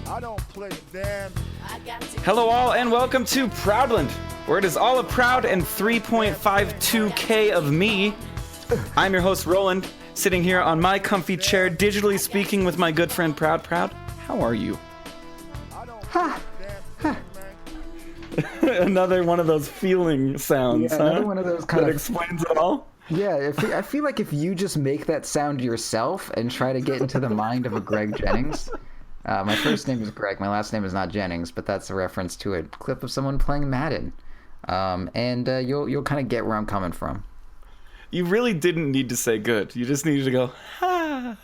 I don't play them. Hello all and welcome to Proudland, where it is all a proud and 3.52K of me. I'm your host Roland, sitting here on my comfy chair, digitally speaking with my good friend Proud. How are you? Another one of those feeling sounds, another one of those kind that of explains it all. Yeah, I feel like if you just make that sound yourself and try to get into the mind of a Greg Jennings. My first name is Greg, my last name is not Jennings, but that's a reference to a clip of someone playing Madden. You'll kind of get where I'm coming from. You really didn't need to say good. You just needed to go, ha.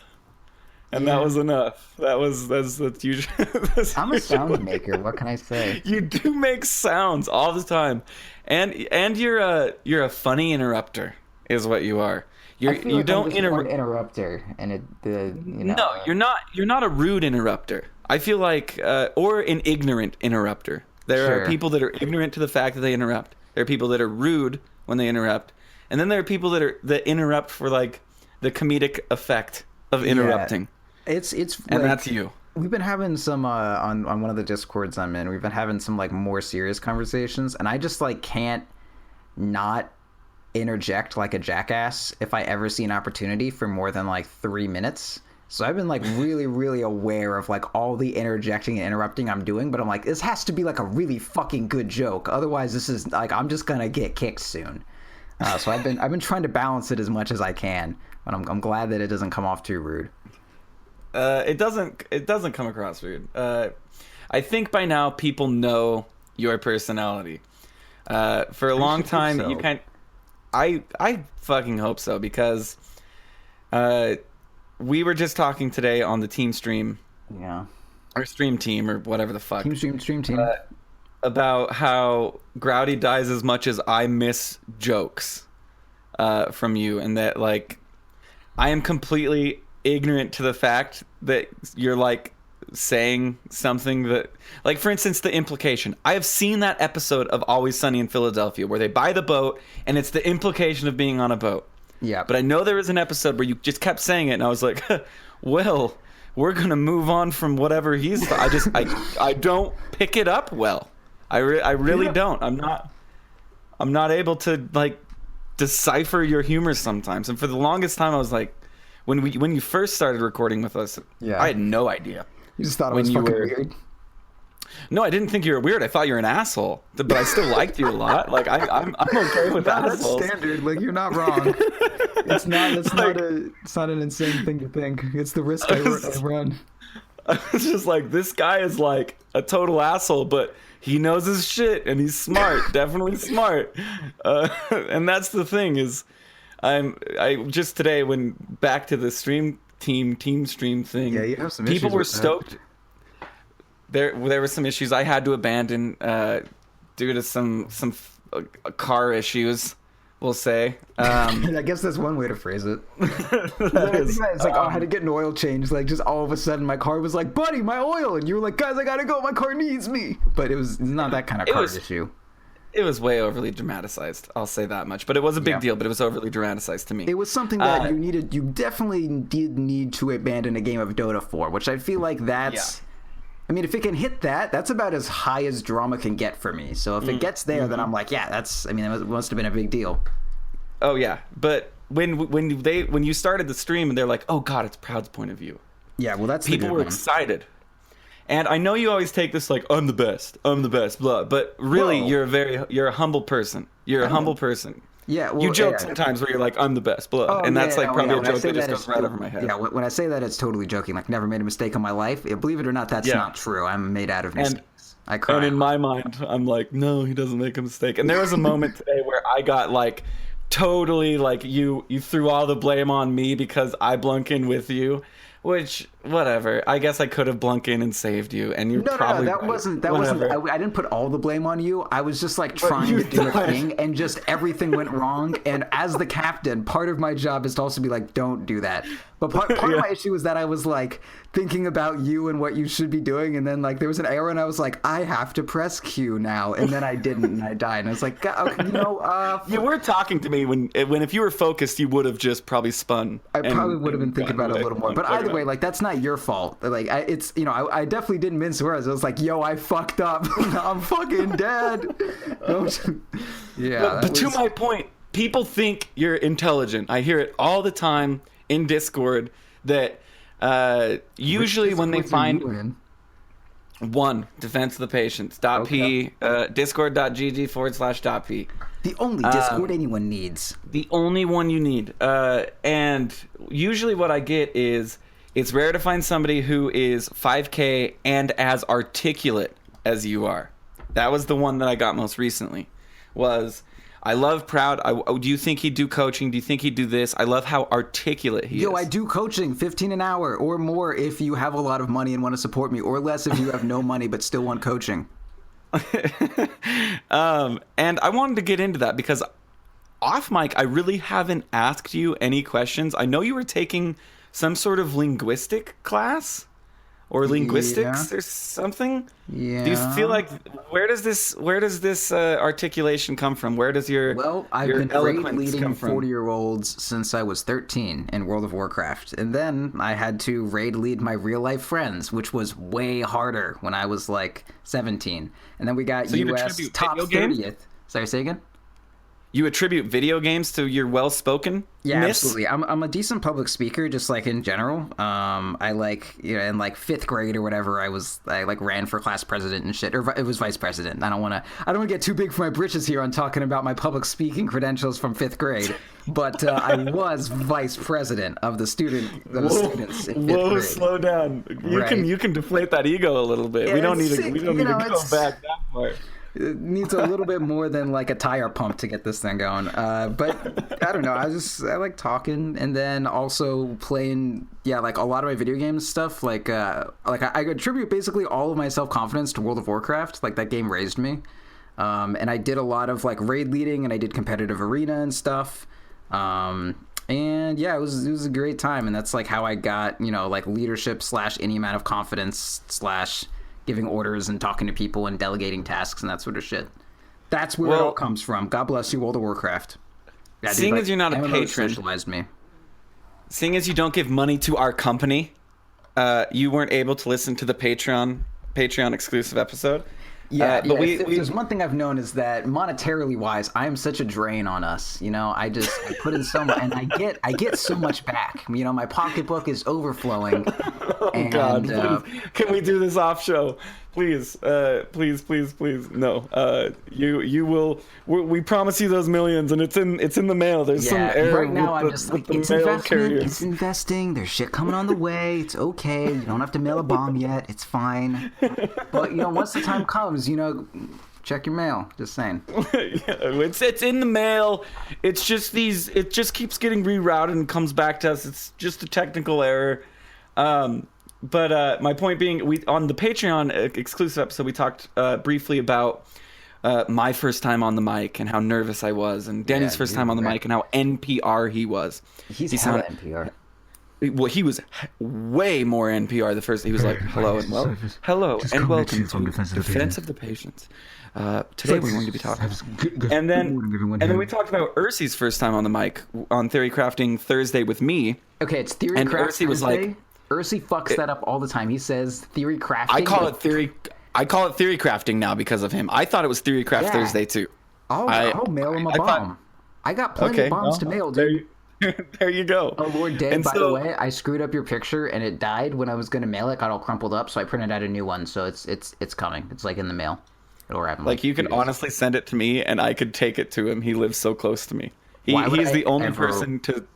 And that was enough. That's usually. I'm a sound maker. What can I say? You do make sounds all the time, and you're a funny interrupter, is what you are. You don't interrupter, and No, you're not a rude interrupter. I feel like, or an ignorant interrupter. There are people that are ignorant to the fact that they interrupt. There are people that are rude when they interrupt, and then there are people that interrupt for like the comedic effect of interrupting. Yeah. It's and like, that's you. We've been having some on one of the Discords I'm in. We've been having some like more serious conversations, and I just like can't not interject like a jackass if I ever see an opportunity for more than like 3 minutes. So I've been like really aware of like all the interjecting and interrupting I'm doing, but I'm like, this has to be like a really fucking good joke. Otherwise, this is like I'm just gonna get kicked soon. So I've been trying to balance it as much as I can, but I'm glad that it doesn't come off too rude. It doesn't come across rude. I think by now people know your personality. For a long time, so. I fucking hope so, because we were just talking today on the team stream. Yeah. Or stream team or whatever the fuck. Stream team. About how Grouty dies as much as I miss jokes from you, and that like I am completely ignorant to the fact that you're like saying something that, like, for instance, the implication. I have seen that episode of Always Sunny in Philadelphia where they buy the boat and it's the implication of being on a boat. Yeah. But I know there was an episode where you just kept saying it and I was like, well, we're gonna move on from whatever I don't pick it up well. I really don't. I'm not able to like decipher your humor sometimes. And for the longest time I was like, when you first started recording with us, I had no idea. You just thought it was fucking weird? No, I didn't think you were weird. I thought you were an asshole, but I still liked you a lot. Like I'm okay with assholes. That's standard. Like, you're not wrong. It's not an insane thing to think. It's the risk I run. I was just like, this guy is like a total asshole, but he knows his shit and he's smart, definitely smart. And that's the thing is, I just today went back to the team stream thing. Yeah, you have some people issues were with stoked. There were some issues I had to abandon due to some car issues, we'll say. I guess that's one way to phrase it. It's like, I had to get an oil change. Like, just all of a sudden, my car was like, buddy, my oil. And you were like, guys, I gotta go. My car needs me. But it's not that kind of car issue. It was way overly dramatized. I'll say that much. But it was a big deal, but it was overly dramatized to me. It was something that you definitely did need to abandon a game of Dota for, which I feel like that's... Yeah. I mean, if it can hit that, that's about as high as drama can get for me. So if it gets there, then I'm like, yeah, it must have been a big deal. Oh yeah, but when you started the stream and they're like, oh god, it's Proud's point of view. Yeah, well, that's people were excited, and I know you always take this like I'm the best, blah. But really, you're a humble person. You're a humble person. Yeah, well, you joke sometimes where you're like, I'm the best, blah. And that's probably a joke that just goes right over my head. Yeah, when I say that, it's totally joking. Like, never made a mistake in my life. Believe it or not, that's not true. I'm made out of mistakes. I cry. And in my mind, I'm like, no, he doesn't make a mistake. And there was a moment today where I got like, totally like, you threw all the blame on me because I blunk in with you. Which, whatever. I guess I could have blunk in and saved you, and you're probably that wasn't. I didn't put all the blame on you. I was just like trying to do a thing, and just everything went wrong. And as the captain, part of my job is to also be like, don't do that. But part of my issue was that I was like thinking about you and what you should be doing, and then like there was an error, and I was like, I have to press Q now, and then I didn't, and I died, and I was like, God, okay, you were talking to me when if you were focused, you would have just probably spun. I probably would have been thinking about it a little more. But either way, like that's not your fault. Like it's I definitely didn't mince words. I was like, yo, I fucked up. I'm fucking dead. Yeah. But to my point, people think you're intelligent. I hear it all the time in Discord that usually when they find one defense of the patients .p discord.gg/.p. The only Discord anyone needs. The only one you need. And usually what I get is it's rare to find somebody who is 5K and as articulate as you are. That was the one that I got most recently. I love Proud. Do you think he'd do coaching? Do you think he'd do this? I love how articulate he is. Yo, I do coaching, 15 an hour or more if you have a lot of money and want to support me, or less if you have no money but still want coaching. And I wanted to get into that because off mic, I really haven't asked you any questions. I know you were taking some sort of linguistic class or linguistics or something. Yeah. Do you feel like where does this articulation come from? Where does your I've your been raid eloquence leading come from? 40-year-olds since I was 13 in World of Warcraft, and then I had to raid lead my real life friends, which was way harder when I was like 17. And then we got US top 30th. Sorry, say again. You attribute video games to your well-spoken? Yeah, absolutely. I'm a decent public speaker, just like in general. I like, in like 5th grade or whatever, I like ran for class president and shit, or it was vice president. I don't want to get too big for my britches here on talking about my public speaking credentials from 5th grade, but I was vice president of the students in 5th grade. Slow down. You can deflate that ego a little bit. Yeah, we don't need to go back that far. It needs a little bit more than like a tire pump to get this thing going. But I don't know. I like talking, and then also playing. Yeah, like a lot of my video game stuff. Like I attribute basically all of my self-confidence to World of Warcraft. Like that game raised me. And I did a lot of like raid leading, and I did competitive arena and stuff. And yeah, it was a great time, and that's like how I got like leadership / any amount of confidence / giving orders and talking to people and delegating tasks and that sort of shit. That's where it all comes from. God bless you, World of Warcraft. Yeah, seeing as you're not a patron, socialized me. Seeing as you don't give money to our company, you weren't able to listen to the Patreon exclusive episode. Yeah, but if there's one thing I've known is that monetarily wise, I am such a drain on us. I put in so much, and I get so much back. My pocketbook is overflowing. Oh God! Please, can we do this off show? Please, please. No, you will. We promise you those millions, and it's in the mail. There's some error right now. I'm just like, it's investment. Carriers. It's investing. There's shit coming on the way. It's okay. You don't have to mail a bomb yet. It's fine. But once the time comes, check your mail. Just saying. It's in the mail. It's just it just keeps getting rerouted and comes back to us. It's just a technical error. But my point being, we on the Patreon exclusive episode, we talked briefly about my first time on the mic and how nervous I was, and Danny's first time on the mic and how NPR he was. He's hella NPR. Well, he was way more NPR the first. He was like, "Hello and welcome to Defense of the Patients." Today we're going to be talking, and then we talked about Ursi's first time on the mic on Theory Crafting Thursday with me. Okay, it's Theory Crafting. And Ursi was like, Ursi fucks that up all the time. He says Theory Crafting. I call it Theory Crafting now because of him. I thought it was Theory Craft Thursday too. I'll mail him a bomb. I got plenty of bombs to mail, dude. There you go. Oh, Lord Dead, by the way, I screwed up your picture and it died when I was going to mail it. Got all crumpled up, so I printed out a new one. So it's coming. It's like in the mail. It'll arrive in like you can honestly send it to me and I could take it to him. He lives so close to me. He's the only person to...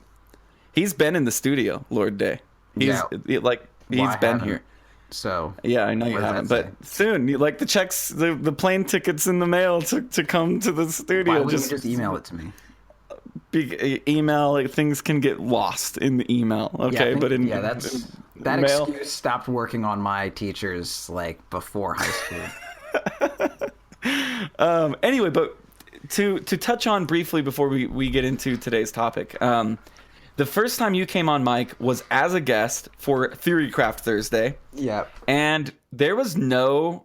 He's been in the studio, Lord Day. He's been here. So yeah, I know you haven't, but soon. Like the checks, the plane tickets in the mail to come to the studio. Why wouldn't you just email it to me? Email, things can get lost in the email. Okay, that mail. Excuse stopped working on my teachers like before high school. Anyway, but to touch on briefly before we get into today's topic, the first time you came on mic was as a guest for Theorycraft Thursday. Yeah. And there was no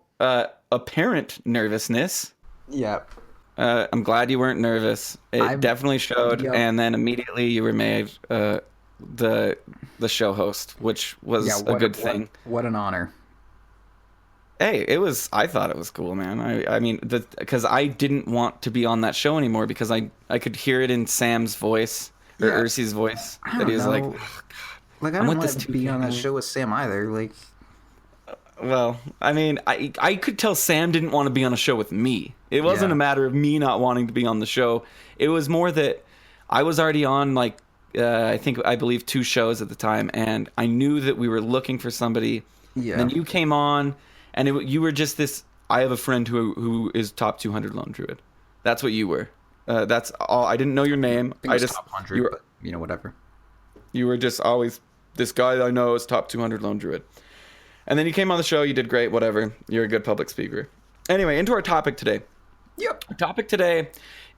apparent nervousness. Yeah. I'm glad you weren't nervous. It definitely showed. Yep. And then immediately you were made the show host, which was a good thing. What an honor. Hey, I thought it was cool, man. I mean, because I didn't want to be on that show anymore because I could hear it in Sam's voice or Ursi's voice that he was like, oh, like I don't want to be on that show with Sam either. Like, well, I mean, I could tell Sam didn't want to be on a show with me. It wasn't a matter of me not wanting to be on the show. It was more that I was already on like I believe 2 shows at the time, and I knew that we were looking for somebody. Yeah. And then you came on, and you were just this. I have a friend who is top 200 lone druid. That's what you were. That's all. I didn't know your name. I just top 100, but whatever. You were just always this guy that I know is top 200 lone druid. And then you came on the show. You did great. Whatever. You're a good public speaker. Anyway, into our topic today. Yep. Our topic today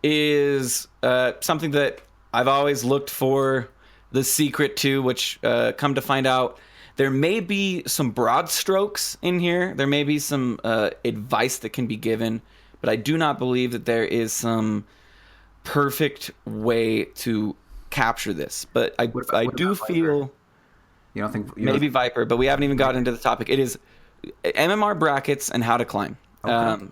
is something that I've always looked for the secret to, which come to find out, there may be some broad strokes in here. There may be some advice that can be given, but I do not believe that there is some perfect way to capture this. But I do feel... You don't think... maybe Viper, but we haven't even gotten into the topic. It is MMR brackets and how to climb. Okay.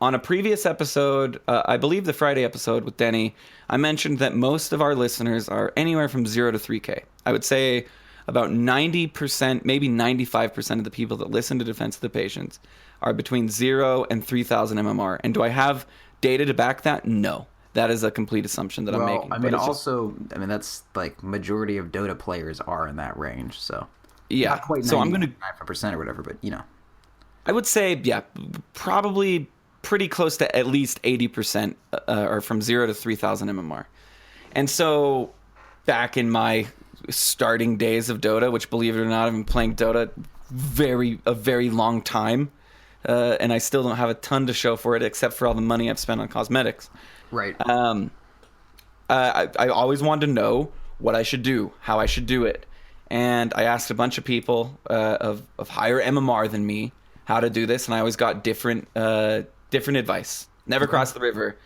On a previous episode, I believe the Friday episode with Denny, I mentioned that most of our listeners are anywhere from 0 to 3K. I would say about 90%, maybe 95% of the people that listen to Defense of the Patients are between 0 and 3,000 MMR. And do I have data to back that? No. That is a complete assumption that I'm making. I mean, that's like majority of Dota players are in that range. So yeah, not quite 95% or whatever, but I would say probably pretty close to at least 80% are from 0 to 3,000 MMR. And so back in my starting days of Dota, which believe it or not, I've been playing Dota a very long time, and I still don't have a ton to show for it except for all the money I've spent on cosmetics. Right. I always wanted to know what I should do, how I should do it. And I asked a bunch of people of higher MMR than me how to do this, and I always got different advice. Never cross the river.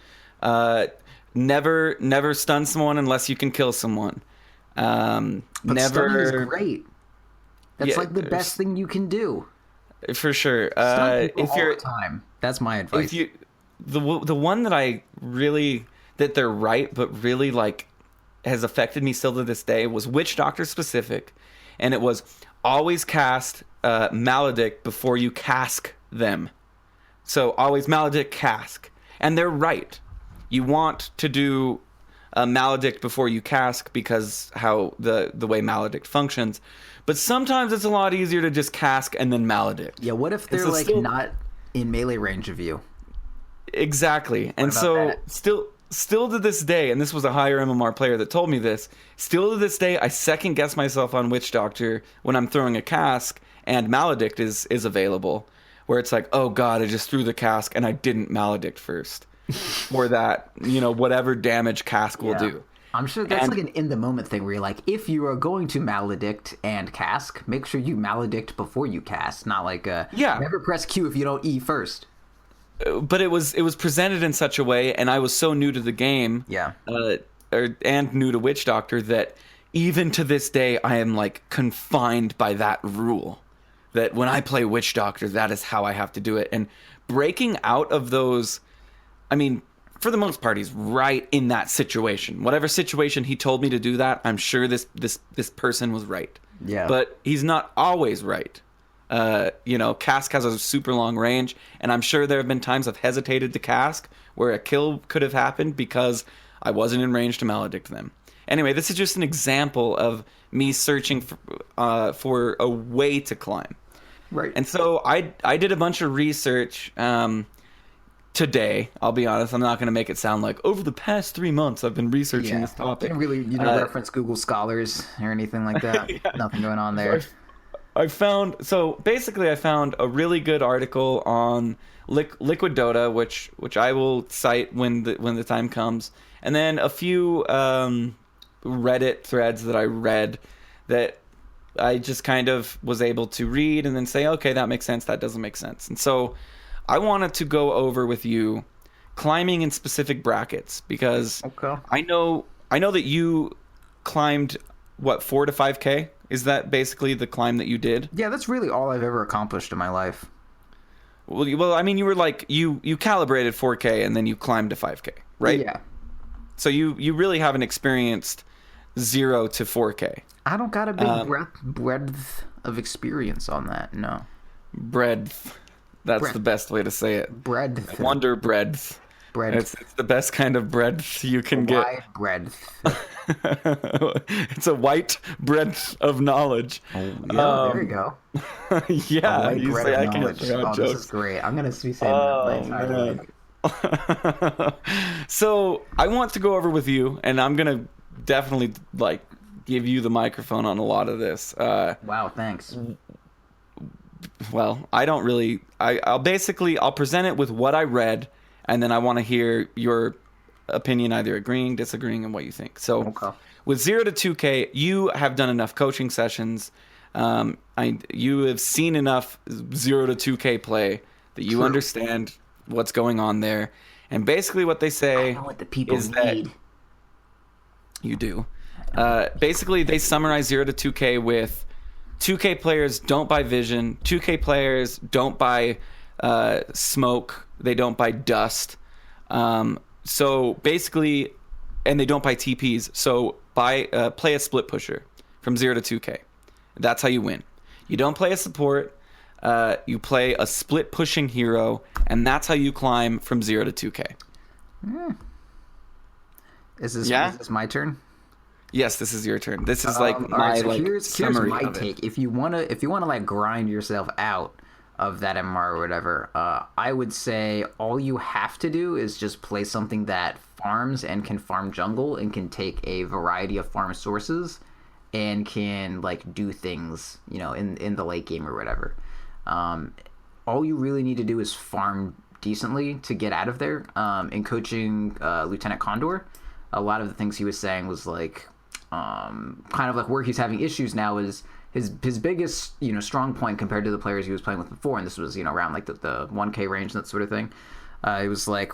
Never stun someone unless you can kill someone. But stunning is great. That's like the best thing you can do. For sure. Stun people all the time. That's my advice. The one that I really, that they're right, but really like has affected me still to this day was Witch Doctor specific, and it was always cast Maledict before you cask them. So always Maledict cask, and they're right. You want to do a Maledict before you cask because how the way Maledict functions, but sometimes it's a lot easier to just cask and then Maledict. Yeah, what if they're not in melee range of you? Exactly. And so still to this day, and this was a higher MMR player that told me this, still to this day I second guess myself on Witch Doctor when I'm throwing a cask and Maledict is available, where it's like, oh god, I just threw the cask and I didn't Maledict first. Or that, whatever damage cask will do. I'm sure that's like an in the moment thing where you're like, if you are going to Maledict and cask, make sure you Maledict before you cast, not like never press Q if you don't E first. But it was presented in such a way, and I was so new to the game, and new to Witch Doctor, that even to this day I am like confined by that rule. That when I play Witch Doctor, that is how I have to do it. And breaking out of those, I mean, for the most part, he's right in that situation. Whatever situation he told me to do that, I'm sure this person was right. Yeah. But he's not always right. Cask has a super long range, and I'm sure there have been times I've hesitated to cask where a kill could have happened because I wasn't in range to Maledict them. Anyway, this is just an example of me searching for a way to climb. Right. And so I did a bunch of research today. I'll be honest, I'm not going to make it sound like over the past 3 months I've been researching this topic. Didn't really reference Google Scholars or anything like that. Nothing going on there. I found a really good article on Liquid Dota, which I will cite when the time comes, and then a few Reddit threads that I read that I just kind of was able to read and then say, okay, that makes sense, that doesn't make sense. And so I wanted to go over with you climbing in specific brackets because Okay. I know that you climbed what, 4 to 5K? Is that basically the climb that you did? Yeah, that's really all I've ever accomplished in my life. Well, I mean, you were like you calibrated 4K and then you climbed to 5K, right? Yeah. So you really haven't experienced 0 to 4K. I don't got a big breadth of experience on that. No. Breadth. That's the best way to say it. Breadth. Wonder breadth. Breadth. It's the best kind of breadth you can get. Wide breadth. It's a white breadth of knowledge. Oh, yeah, there you go. Yeah, White you breadth say of I can't knowledge. figure out Oh, jokes. this is great. I'm going to be saying that my entire life. So I want to go over with you, and I'm gonna definitely like give you the microphone on a lot of this. Wow, thanks. Well, I don't really. I'll present it with what I read, and then I want to hear your opinion, either agreeing, disagreeing, and what you think. So, Okay. with 0 to 2K, you have done enough coaching sessions. You have seen enough 0 to 2K play that you True. understand what's going on there. And basically, what they say I know what the people is that need. you do. Basically, they summarize 0 to 2K with 2K players don't buy vision, 2K players don't buy smoke, they don't buy dust. So basically, and they don't buy TPs. So play a split pusher from 0 to 2K. That's how you win. You don't play a support. You play a split pushing hero, and that's how you climb from 0 to 2K. Is this my turn? Yes, this is your turn. This is All my right, so here's summary my of take. it. If you wanna like grind yourself out of that MMR or whatever, I would say all you have to do is just play something that farms and can farm jungle and can take a variety of farm sources and can like do things, in the late game or whatever. All you really need to do is farm decently to get out of there. In coaching Lieutenant Condor, a lot of the things he was saying was like kind of like where he's having issues now is his biggest strong point compared to the players he was playing with before, and this was around like the 1K range and that sort of thing. It was like,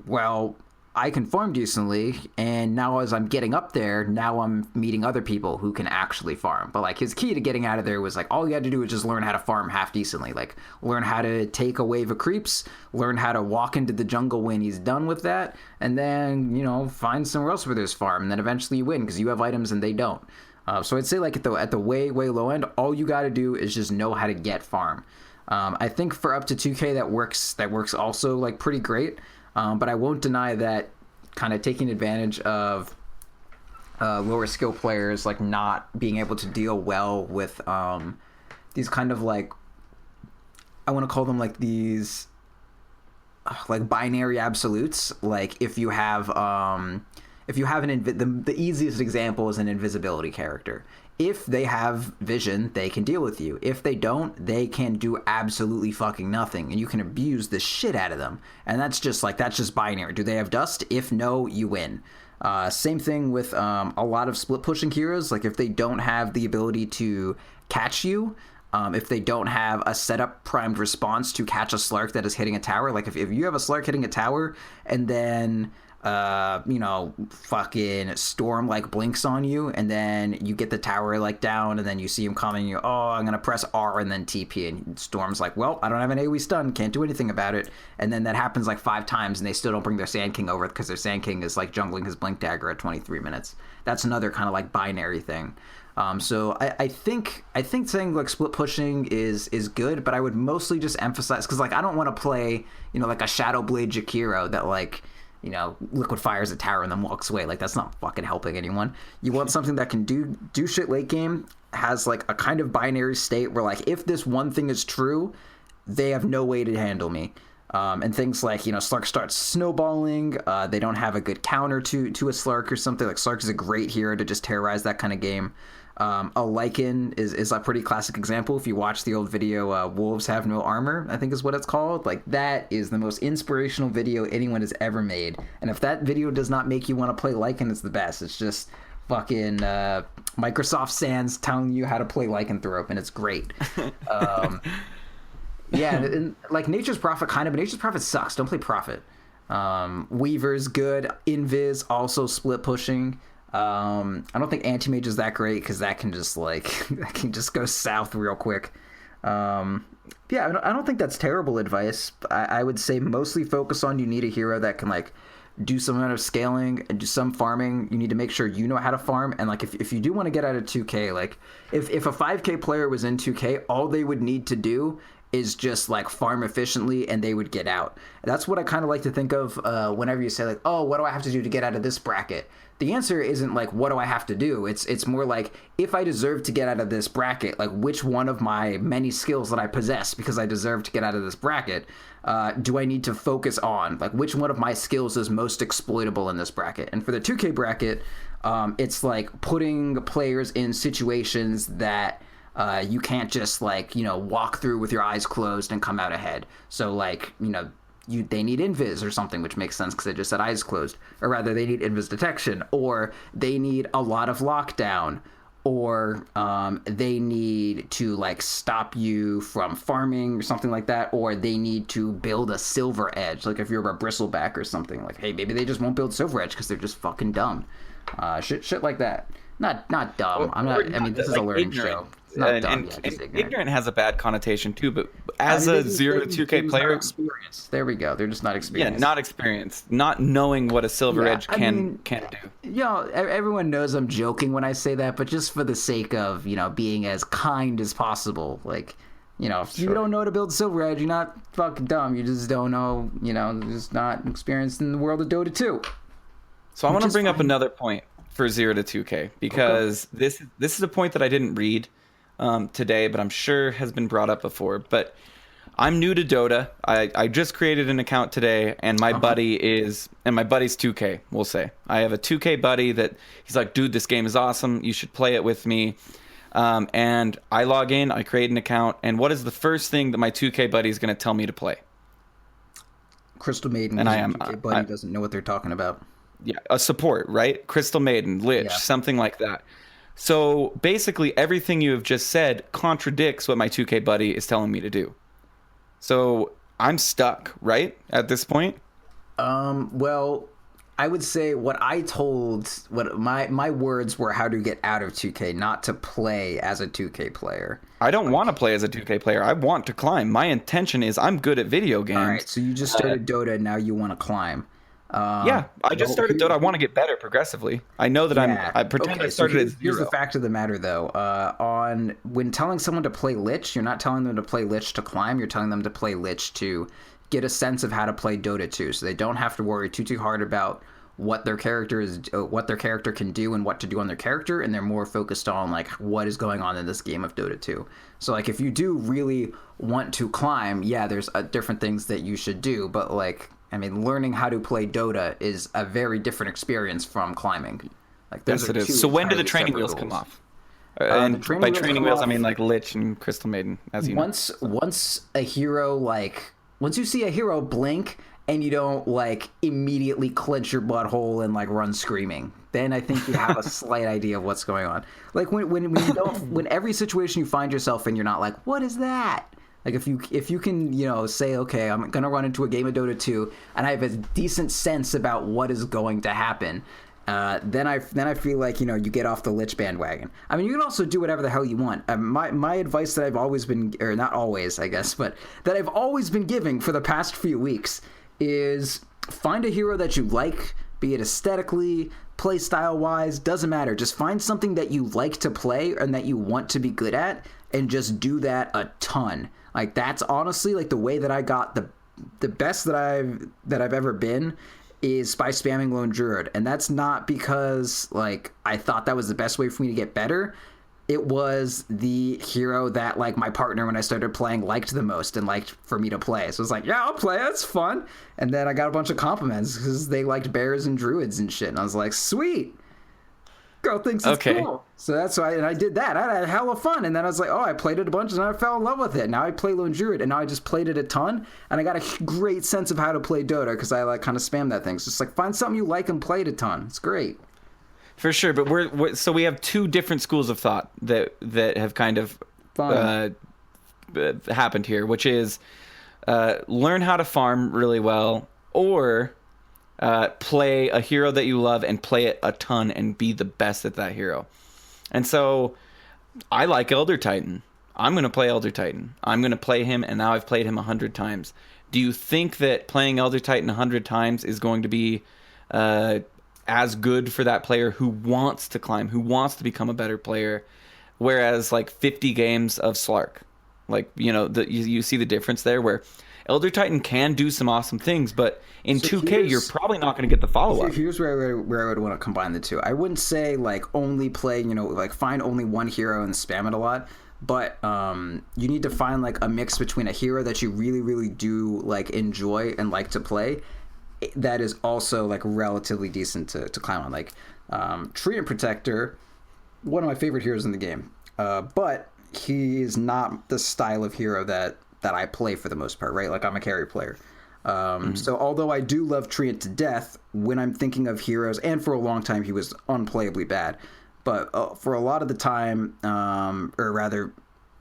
well, I can farm decently, and now as I'm getting up there, now I'm meeting other people who can actually farm. But like his key to getting out of there was like all you had to do was just learn how to farm half decently, like learn how to take a wave of creeps, learn how to walk into the jungle when he's done with that, and then find somewhere else where there's farm, and then eventually you win because you have items and they don't. So I'd say like at the way low end, all you got to do is just know how to get farm. I think for up to 2K that works also like pretty great. But I won't deny that kind of taking advantage of lower skill players like not being able to deal well with these kind of like, I want to call them like these like binary absolutes. Like if you have the easiest example is an invisibility character. If they have vision, they can deal with you. If they don't, they can do absolutely fucking nothing, and you can abuse the shit out of them. And that's just binary. Do they have dust? If no, you win. Same thing with a lot of split pushing heroes. Like if they don't have the ability to catch you, if they don't have a setup primed response to catch a Slark that is hitting a tower, like if you have a Slark hitting a tower and then fucking Storm like blinks on you, and then you get the tower like down, and then you see him coming, and I'm gonna press R and then TP, and Storm's like, well, I don't have an AoE stun, can't do anything about it, and then that happens like 5 times, and they still don't bring their Sand King over because their Sand King is like jungling his Blink Dagger at 23 minutes. That's another kind of like binary thing. So I think saying like split pushing is good, but I would mostly just emphasize, because like I don't want to play like a Shadow Blade Jakiro that like liquid fires a tower and then walks away. Like that's not fucking helping anyone. You want something that can do shit late game, has like a kind of binary state where like if this one thing is true, they have no way to handle me. And things like Slark starts snowballing, they don't have a good counter to a Slark or something. Like Slark is a great hero to just terrorize that kind of game. A Lycan is a pretty classic example. If you watch the old video, Wolves Have No Armor, I think is what it's called. Like that is the most inspirational video anyone has ever made. And if that video does not make you want to play Lycan, it's the best. It's just fucking Microsoft Sans telling you how to play Lycanthrope, and it's great. Yeah, and like Nature's Prophet kind of, but Nature's Prophet sucks. Don't play Prophet. Weaver's good. Invis also split pushing. I don't think Anti-Mage is that great because that can just that can just go south real quick. Yeah, I don't think that's terrible advice. I would say mostly focus on you need a hero that can like do some amount of scaling and do some farming. You need to make sure you know how to farm. And like if you do want to get out of 2K, like if a 5K player was in 2K, all they would need to do is just like farm efficiently and they would get out. That's what I kind of like to think of whenever you say like, oh, what do I have to do to get out of this bracket? The answer isn't like, what do I have to do? It's more like, if I deserve to get out of this bracket, like which one of my many skills that I possess because I deserve to get out of this bracket, do I need to focus on? Like which one of my skills is most exploitable in this bracket? And for the 2K bracket, it's like putting players in situations that you can't just like, walk through with your eyes closed and come out ahead. So like, they need invis or something, which makes sense because they just said eyes closed. Or rather, they need invis detection, or they need a lot of lockdown, or they need to like stop you from farming or something like that, or they need to build a silver edge. Like if you're a bristleback or something, like hey, maybe they just won't build silver edge because they're just fucking dumb. Shit like that. Not dumb. I'm not. I mean, this is a learning show. It's not dumb. Ignorant has a bad connotation too, but as a 0-2K player, experienced. There we go. They're just not experienced. Yeah, not experienced. Not knowing what a silver edge can do. Everyone knows I'm joking when I say that, but just for the sake of being as kind as possible, like if you don't know how to build silver edge, you're not fucking dumb. You just don't know. Just not experienced in the world of Dota 2. So I want to bring up another point for 0-2K because this is a point that I didn't read today, but I'm sure has been brought up before. But I'm new to Dota. I just created an account today, and my buddy's 2K. We'll say I have a 2K buddy that he's like, dude, this game is awesome. You should play it with me. And I log in, I create an account, and what is the first thing that my 2K buddy is going to tell me to play? Crystal Maiden. And 2K buddy doesn't know what they're talking about. Yeah, a support, right? Crystal Maiden, Lich, something like that. So basically everything you have just said contradicts what my 2K buddy is telling me to do. So I'm stuck, right? At this point? Well, I would say what my words were how to get out of 2K, not to play as a 2K player. I don't want to play as a 2K player. I want to climb. My intention is I'm good at video games. All right, so you just started Dota, and now you want to climb. I just started Dota. I want to get better progressively. I know that I pretend I started at 0. Here's the fact of the matter, though. When telling someone to play Lich, you're not telling them to play Lich to climb. You're telling them to play Lich to get a sense of how to play Dota 2, so they don't have to worry too hard about what their character can do and what to do on their character, and they're more focused on like what is going on in this game of Dota 2. So like if you do really want to climb, there's different things that you should do, but like. I mean, learning how to play Dota is a very different experience from climbing. Like, yes, it is. So when do the training wheels come off? And by training wheels, I mean like Lich and Crystal Maiden, as you know. Once a hero once you see a hero blink and you don't like immediately clench your butthole and like run screaming, then I think you have a slight idea of what's going on. Like when you don't, when every situation you find yourself in, you're not like, what is that? Like if you can say, okay, I'm gonna run into a game of Dota 2 and I have a decent sense about what is going to happen, then I feel like you get off the Lich bandwagon. I mean, you can also do whatever the hell you want. My advice that I've always been, or not always, I guess, but that I've always been giving for the past few weeks is find a hero that you like, be it aesthetically, play style wise, doesn't matter. Just find something that you like to play and that you want to be good at, and just do that a ton. Like that's honestly like the way that I got the best that I've ever been is by spamming Lone Druid. And that's not because like I thought that was the best way for me to get better. It was the hero that like my partner when I started playing liked the most and liked for me to play. So it's like, yeah, I'll play. That's fun. And then I got a bunch of compliments because they liked bears and druids and shit. And I was like, sweet. Girl thinks it's cool. So that's why, and I did that. I had hella fun. And then I was like, oh, I played it a bunch and I fell in love with it. Now I play Lone Druid and now I just played it a ton. And I got a great sense of how to play Dota because I like kind of spam that thing. So it's like, find something you like and play it a ton. It's great. For sure, but so we have two different schools of thought that have kind of happened here, which is learn how to farm really well, or play a hero that you love and play it a ton and be the best at that hero. And so I like Elder Titan. I'm going to play Elder Titan. I'm going to play him, and now I've played him 100 times. Do you think that playing Elder Titan 100 times is going to be as good for that player who wants to climb, who wants to become a better player, whereas like 50 games of Slark? Like, you see the difference there, where Elder Titan can do some awesome things, but in 2K, you're probably not going to get the follow-up. Here's where I would want to combine the two. I wouldn't say, like, only play, like, find only one hero and spam it a lot, but you need to find, like, a mix between a hero that you really, really do, like, enjoy and like to play that is also, like, relatively decent to climb on. Like, Treant Protector, one of my favorite heroes in the game, but he is not the style of hero that I play for the most part, right? Like, I'm a carry player. So although I do love Treant to death, when I'm thinking of heroes, and for a long time he was unplayably bad, but for a lot of the time, or rather,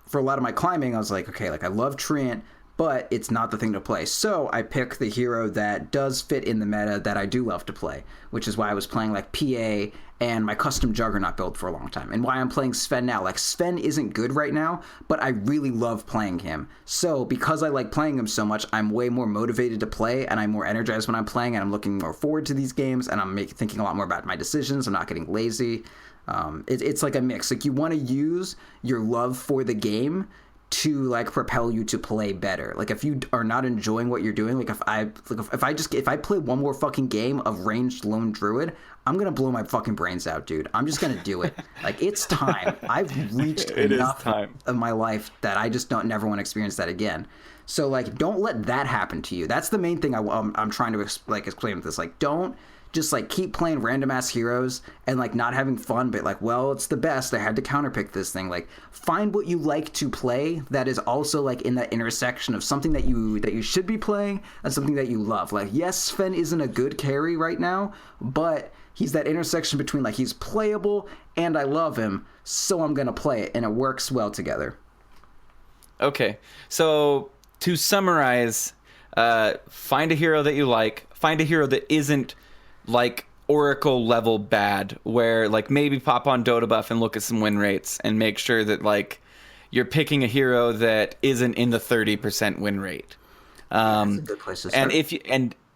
for a lot of my climbing, I was like, okay, like I love Treant, but it's not the thing to play. So I pick the hero that does fit in the meta that I do love to play, which is why I was playing like PA and my custom Juggernaut build for a long time, and why I'm playing Sven now. Like, Sven isn't good right now, but I really love playing him. So because I like playing him so much, I'm way more motivated to play, and I'm more energized when I'm playing, and I'm looking more forward to these games, and I'm thinking a lot more about my decisions. I'm not getting lazy. It's like a mix. Like, you want to use your love for the game to like propel you to play better. Like, if you are not enjoying what you're doing, like if I play one more fucking game of ranged lone druid, I'm gonna blow my fucking brains out, dude. I'm just gonna do it. Like, it's time. I've reached enough of my life that I just never want to experience that again. So like, don't let that happen to you. That's the main thing I'm trying to explain with this. Like, don't just like keep playing random ass heroes and like not having fun, but like, well, it's the best, I had to counterpick this thing. Like, find what you like to play that is also like in that intersection of something that you should be playing and something that you love. Like, yes, Sven isn't a good carry right now, but he's that intersection between like he's playable and I love him, so I'm gonna play it, and it works well together. Okay, so to summarize, find a hero that you like, find a hero that isn't like Oracle level bad, where like maybe pop on Dota buff and look at some win rates and make sure that like you're picking a hero that isn't in the 30% win rate. That's a good place to start.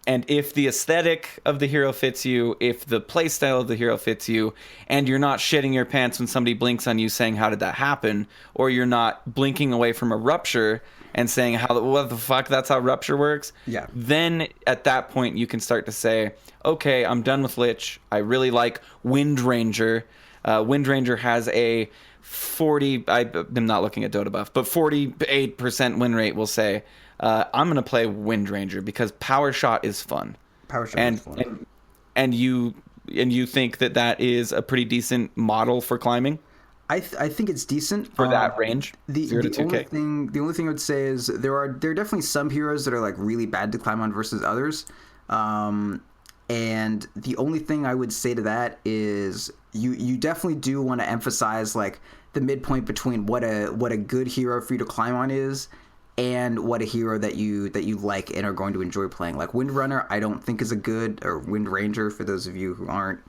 And if the aesthetic of the hero fits you, if the playstyle of the hero fits you, and you're not shitting your pants when somebody blinks on you saying, how did that happen? Or you're not blinking away from a rupture and saying, what the fuck, that's how rupture works? Yeah. Then at that point, you can start to say, okay, I'm done with Lich. I really like Wind Ranger. Wind Ranger has a 40, I'm not looking at Dota buff, but 48% win rate, we'll say. I'm going to play Wind Ranger because Power Shot is fun. Power Shot is fun. And you think that is a pretty decent model for climbing? I think it's decent for that range. 0 to 2K. The only thing I would say is there are definitely some heroes that are like really bad to climb on versus others. And the only thing I would say to that is you definitely do want to emphasize like the midpoint between what a good hero for you to climb on is and what a hero that you like and are going to enjoy playing. Like Windrunner, I don't think is a good, or Wind Ranger for those of you who aren't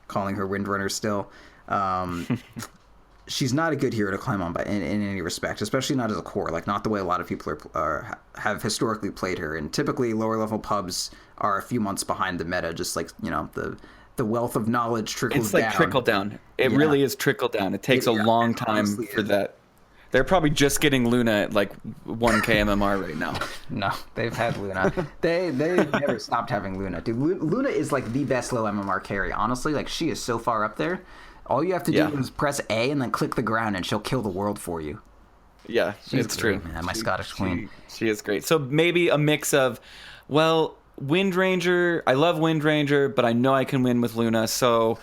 calling her Windrunner still. She's not a good hero to climb on in any respect, especially not as a core. Like, not the way a lot of people have historically played her. And typically, lower level pubs are a few months behind the meta. Just like, the wealth of knowledge trickles down. It's like trickle down. It really is trickle down. It takes a long time for that. They're probably just getting Luna at like 1k MMR right now. No, they've had Luna. they never stopped having Luna. Dude, Luna is like the best low MMR carry. Honestly, like, she is so far up there. All you have to do is press A and then click the ground, and she'll kill the world for you. Yeah, it's true. Man, my Scottish queen. She is great. So maybe a mix of, well, Wind Ranger. I love Wind Ranger, but I know I can win with Luna. So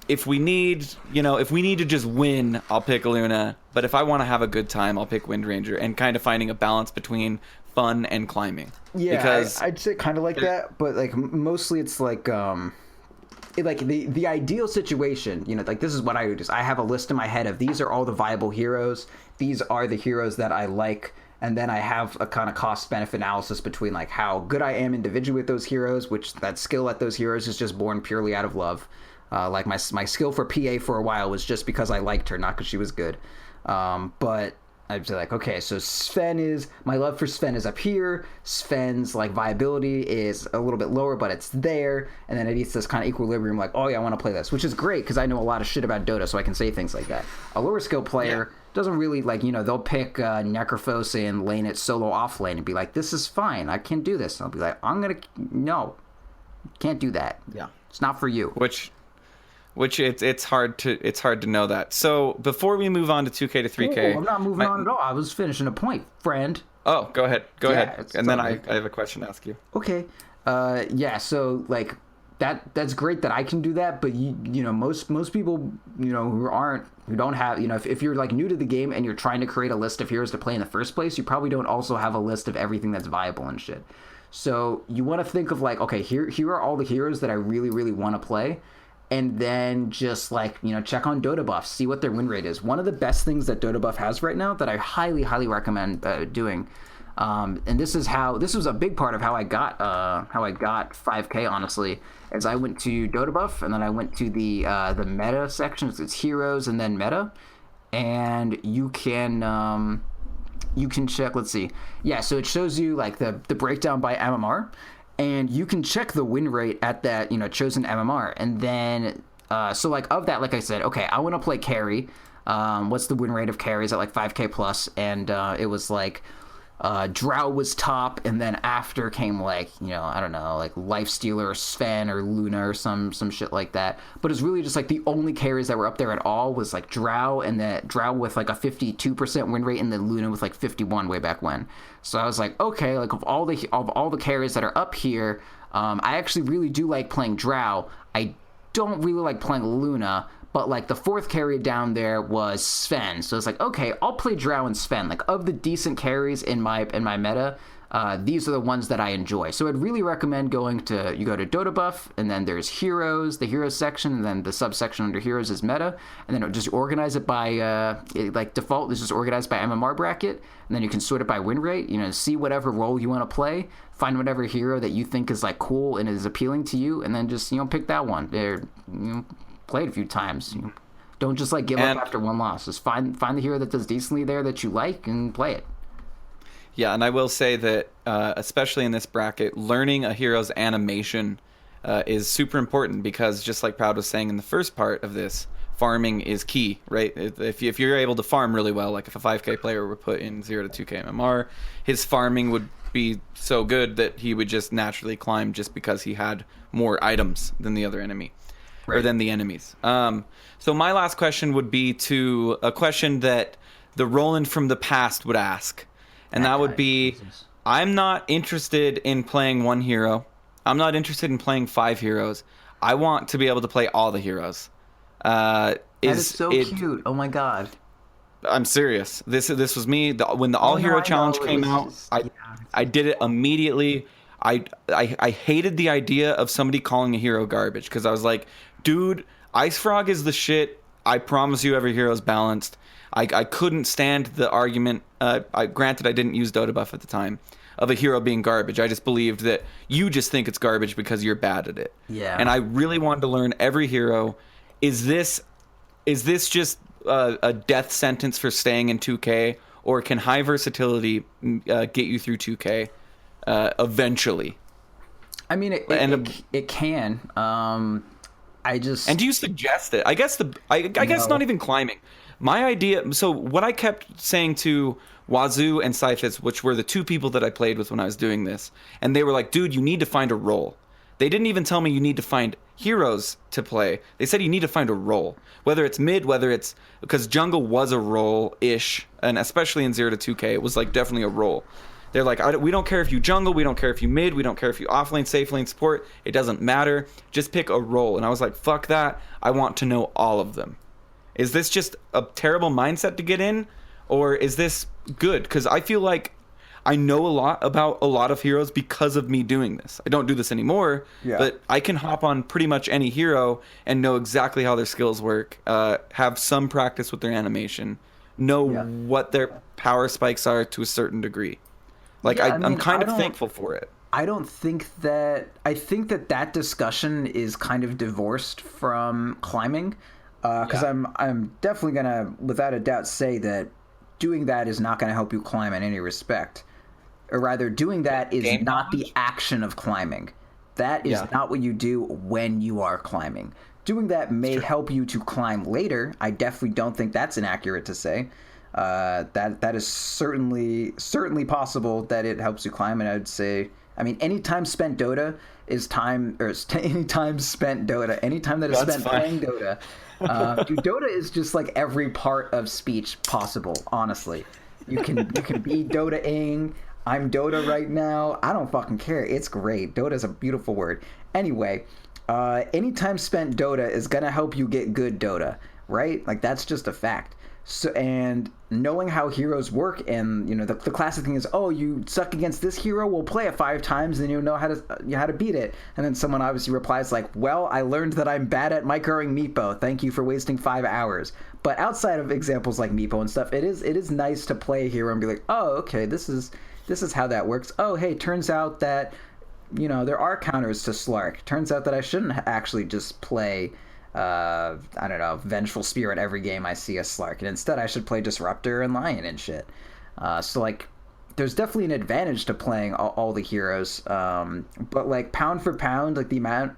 if we need to just win, I'll pick Luna. But if I want to have a good time, I'll pick Wind Ranger, and kind of finding a balance between fun and climbing. Yeah, because I'd say kind of like that, but like mostly it's like like the ideal situation, you know, like this is what I would do. I have a list in my head of these are all the viable heroes. These are the heroes that I like. And then I have a kind of cost benefit analysis between like how good I am individually with those heroes, which that skill at those heroes is just born purely out of love. Like my skill for PA for a while was just because I liked her, not because she was good. But I'd say like, okay, so my love for Sven is up here. Sven's like viability is a little bit lower, but it's there. And then it eats this kind of equilibrium like, oh yeah, I want to play this, which is great because I know a lot of shit about Dota, so I can say things like that. A lower skill player doesn't really like, you know, they'll pick Necrophos and lane it solo off lane and be like, this is fine, I can do this. And I'll be like, no, can't do that. Yeah, it's not for you. Which it's hard to know that. So before we move on to 2K to 3K, I'm not moving on at all. I was finishing a point, friend. Oh, go ahead. And then I have a question to ask you. Okay. So like that's great that I can do that, but you know, most people, you know, who don't have, you know, if you're like new to the game and you're trying to create a list of heroes to play in the first place, you probably don't also have a list of everything that's viable and shit. So you want to think of like, okay, here are all the heroes that I really, really want to play. And then just like, you know, check on Dota buffs, see what their win rate is. One of the best things that Dota buff has right now that I highly, highly recommend doing, and this was a big part of how I got 5K, honestly, is I went to Dota buff and then I went to the meta section. It's heroes and then meta, and you can check. Let's see, yeah. So it shows you like the breakdown by MMR. And you can check the win rate at that, you know, chosen MMR. And then, so like of that, like I said, okay, I want to play carry. What's the win rate of carries at like 5K plus? And it was like Drow was top, and then after came like, you know, I don't know, like Lifestealer or Sven or Luna or some shit like that. But it's really just like the only carries that were up there at all was like Drow, and that Drow with like a 52% win rate, and then Luna with like 51 way back when. So I was like, okay, like of all the carries that are up here, I actually really do like playing Drow. I don't really like playing Luna. But, like, the fourth carry down there was Sven. So it's like, okay, I'll play Drow and Sven. Like, of the decent carries in my meta, these are the ones that I enjoy. So I'd really recommend you go to Dota buff, and then there's heroes, the heroes section, and then the subsection under heroes is meta. And then just organize it by, like, default, this is organized by MMR bracket. And then you can sort it by win rate, you know, see whatever role you want to play, find whatever hero that you think is, like, cool and is appealing to you, and then just, you know, pick that one. Play it a few times. Don't just like give up after one loss. Just find the hero that does decently there that you like and play it. Yeah, and I will say that especially in this bracket, learning a hero's animation is super important because just like Proud was saying in the first part of this, farming is key, right? If you're able to farm really well, like if a 5K player were put in 0 to 2K MMR, his farming would be so good that he would just naturally climb just because he had more items than the other enemy. Right. Or than the enemies. So my last question would be to a question that the Roland from the past would ask. And that would be, Jesus. I'm not interested in playing one hero. I'm not interested in playing 5 heroes. I want to be able to play all the heroes. That is so cute. Oh my god. I'm serious. This was me. When the All Hero Challenge came out, I did it immediately. I hated the idea of somebody calling a hero garbage because I was like, dude, Ice Frog is the shit. I promise you every hero is balanced. I couldn't stand the argument. Granted, I didn't use Dota buff at the time of a hero being garbage. I just believed that you just think it's garbage because you're bad at it. Yeah. And I really wanted to learn every hero. Is this just a death sentence for staying in 2K, or can high versatility get you through 2K eventually? I mean, it can. And do you suggest it? I guess not even climbing. My idea. So what I kept saying to Wazoo and Cyphus, which were the 2 people that I played with when I was doing this, and they were like, "Dude, you need to find a role." They didn't even tell me you need to find heroes to play. They said you need to find a role, whether it's mid, because jungle was a role-ish, and especially in 0 to 2K, it was like definitely a role. They're like, we don't care if you jungle, we don't care if you mid, we don't care if you offlane, safe lane, support. It doesn't matter. Just pick a role. And I was like, fuck that. I want to know all of them. Is this just a terrible mindset to get in, or is this good? Because I feel like I know a lot about a lot of heroes because of me doing this. I don't do this anymore, but I can hop on pretty much any hero and know exactly how their skills work, have some practice with their animation, know what their power spikes are to a certain degree. Like, I'm kind of thankful for it. I think that discussion is kind of divorced from climbing, because I'm definitely gonna, without a doubt, say that doing that is not gonna help you climb in any respect. Or rather, doing that is not the action of climbing. That is not what you do when you are climbing. Doing that may help you to climb later. I definitely don't think that's inaccurate to say. That is certainly possible that it helps you climb, and I would say, I mean, any time spent Dota is time, or any time spent Dota, any time that is spent playing Dota. Dude, Dota is just like every part of speech possible, honestly. You can be Dota-ing. I'm Dota right now. I don't fucking care. It's great. Dota is a beautiful word. Anyway, any time spent Dota is going to help you get good Dota, right? Like, that's just a fact. So, and knowing how heroes work, and you know, the classic thing is, oh, you suck against this hero, we'll play it 5 times and you'll know how to beat it. And then someone obviously replies like, well, I learned that I'm bad at microing Meepo. Thank you for wasting 5 hours. But outside of examples like Meepo and stuff, it is nice to play a hero and be like, oh, okay, this is how that works. Oh, hey, turns out that, you know, there are counters to Slark. Turns out that I shouldn't actually just play I don't know, Vengeful Spirit every game I see a Slark, and instead I should play Disruptor and Lion and shit. So like, there's definitely an advantage to playing all the heroes, but like, pound for pound, like the amount,